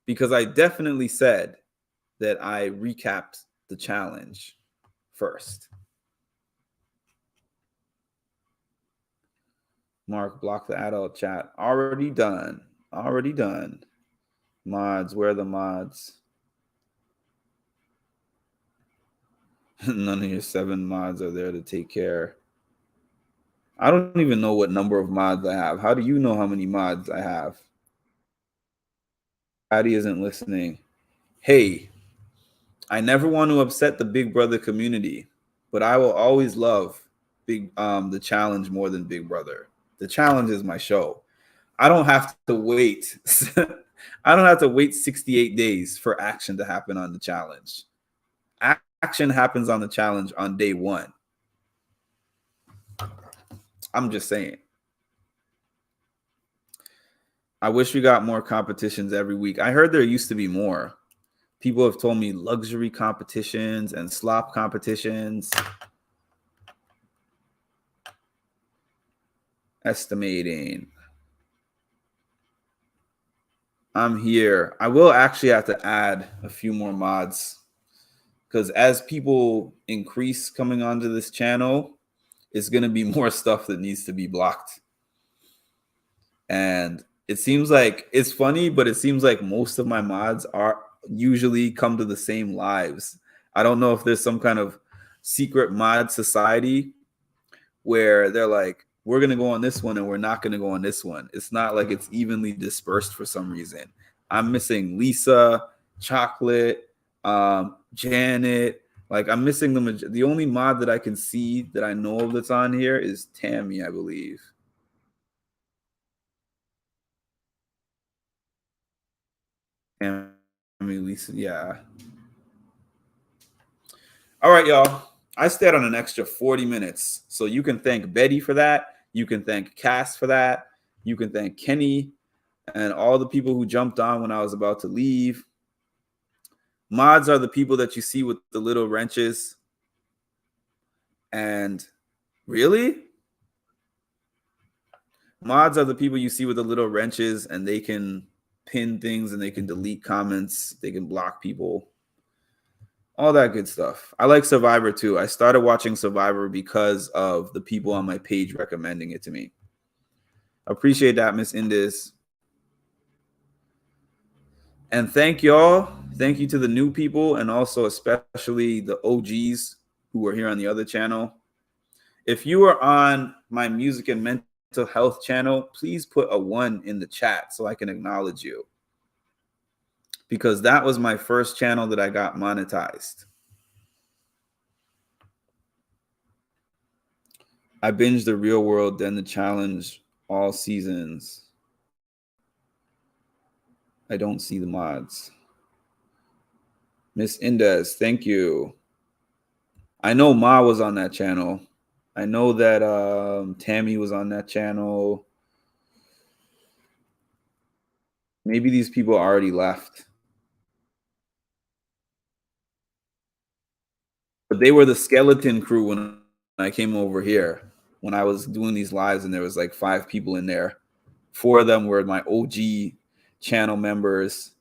because I definitely said that I recapped the challenge first. Mark, block the adult chat. Already done. Already done. Mods, where are the mods? None of your 7 mods are there to take care. I don't even know what number of mods I have. How do you know how many mods I have? Patty isn't listening. Hey, I never want to upset the Big Brother community, but I will always love the challenge more than Big Brother. The challenge is my show. I don't have to wait. I don't have to wait 68 days for action to happen on the challenge. Action happens on the challenge on day 1. I'm just saying. I wish we got more competitions every week. I heard there used to be more. People have told me luxury competitions and slop competitions. Estimating. I'm here. I will actually have to add a few more mods because as people increase coming onto this channel, it's going to be more stuff that needs to be blocked. And it seems like it's funny, but it seems like most of my mods are usually come to the same lives. I don't know if there's some kind of secret mod society where they're like, we're going to go on this one and we're not going to go on this one. It's not like it's evenly dispersed for some reason. I'm missing Lisa, Chocolate, Janet. Like I'm missing the only mod that I can see that I know of that's on here is Tammy, I believe. Tammy, Lisa, yeah. All right, y'all. I stayed on an extra 40 minutes. So you can thank Betty for that. You can thank Cass for that. You can thank Kenny and all the people who jumped on when I was about to leave. Mods are the people that you see with the little wrenches. And really? Mods are the people you see with the little wrenches and they can pin things and they can delete comments. They can block people. All that good stuff. I like Survivor too. I started watching Survivor because of the people on my page recommending it to me. Appreciate that, Miss Indis. And thank y'all. Thank you to the new people and also especially the OGs who were here on the other channel. If you are on my music and mental health channel, please put a 1 in the chat so I can acknowledge you. Because that was my first channel that I got monetized. I binged The Real World, then The Challenge, all seasons. I don't see the mods. Miss Indes, thank you. I know Ma was on that channel. I know that Tammy was on that channel. Maybe these people already left. But they were the skeleton crew when I came over here, when I was doing these lives, and there was like 5 people in there. 4 of them were my OG channel members.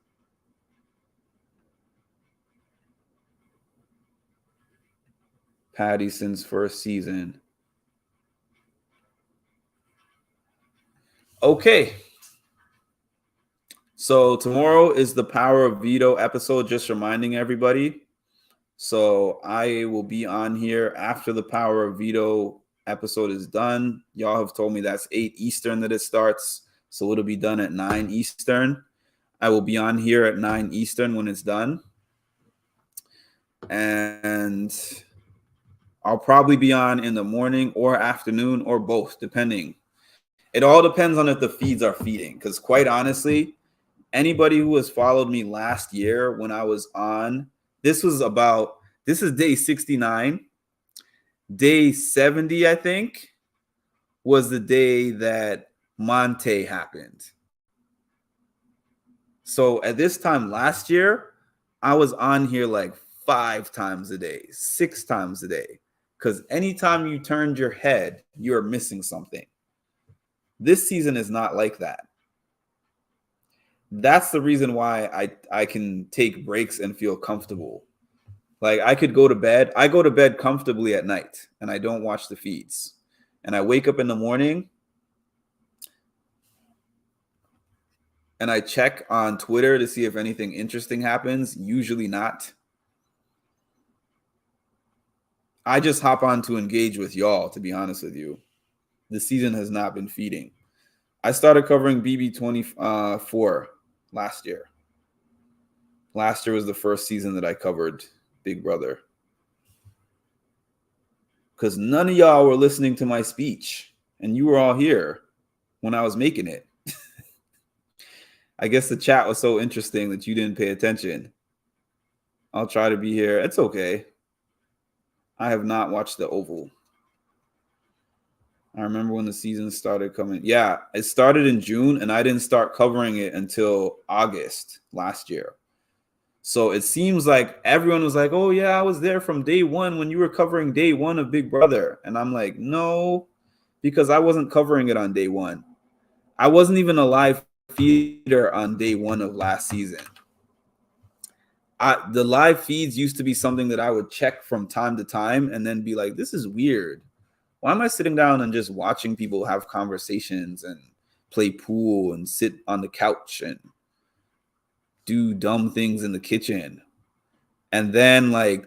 Patty since first season. Okay. So tomorrow is the Power of Veto episode, just reminding everybody. So I will be on here after the Power of Veto episode is done. Y'all have told me that's 8 Eastern that it starts. So it'll be done at 9 Eastern. I will be on here at 9 Eastern when it's done. And I'll probably be on in the morning or afternoon or both, depending. It all depends on if the feeds are feeding. Because quite honestly, anybody who has followed me last year when I was on, this is day 69. Day 70, I think, was the day that Monte happened. So at this time last year, I was on here like 5 times a day, 6 times a day. Because anytime you turned your head, you're missing something. This season is not like that. That's the reason why I can take breaks and feel comfortable. Like I could go to bed. I go to bed comfortably at night and I don't watch the feeds. And I wake up in the morning and I check on Twitter to see if anything interesting happens. Usually not. I just hop on to engage with y'all, to be honest with you. The season has not been feeding. I started covering BB24 last year. Last year was the first season that I covered Big Brother. Because none of y'all were listening to my speech. And you were all here when I was making it. I guess the chat was so interesting that you didn't pay attention. I'll try to be here. It's okay. I have not watched The Oval. I remember when the season started coming. Yeah, it started in June, and I didn't start covering it until August last year. So it seems like everyone was like, oh, yeah, I was there from day one when you were covering day one of Big Brother. And I'm like, no, because I wasn't covering it on day one. I wasn't even a live feeder on day one of last season. The live feeds used to be something that I would check from time to time and then be like, this is weird. Why am I sitting down and just watching people have conversations and play pool and sit on the couch and do dumb things in the kitchen? And then like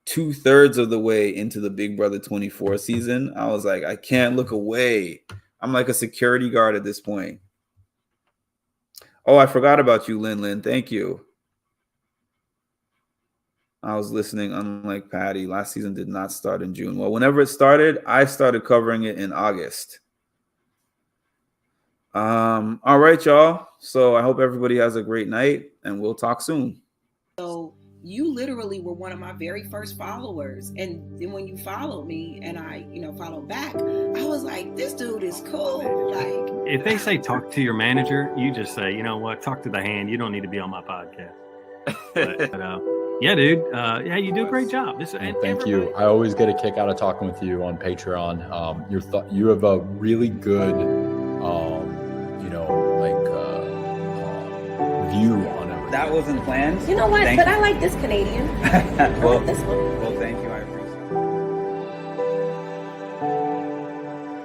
2/3 of the way into the Big Brother 24 season, I was like, I can't look away. I'm like a security guard at this point. Oh, I forgot about you, Lin. Thank you. I was listening, unlike Patty. Last season did not start in June. Well, whenever it started, I started covering it in August. All right, y'all. So I hope everybody has a great night, and we'll talk soon. So you literally were one of my very first followers. And then when you followed me and I, followed back, I was like, this dude is cool. Like, if they say talk to your manager, you just say, you know what, talk to the hand. You don't need to be on my podcast. But, yeah, dude. Yeah, you do a great job. Thank you. I always get a kick out of talking with you on Patreon. You have a really good, view on everything. That wasn't planned. You know what? Thank but you. I like this Canadian. Well, I like this one. well, thank you.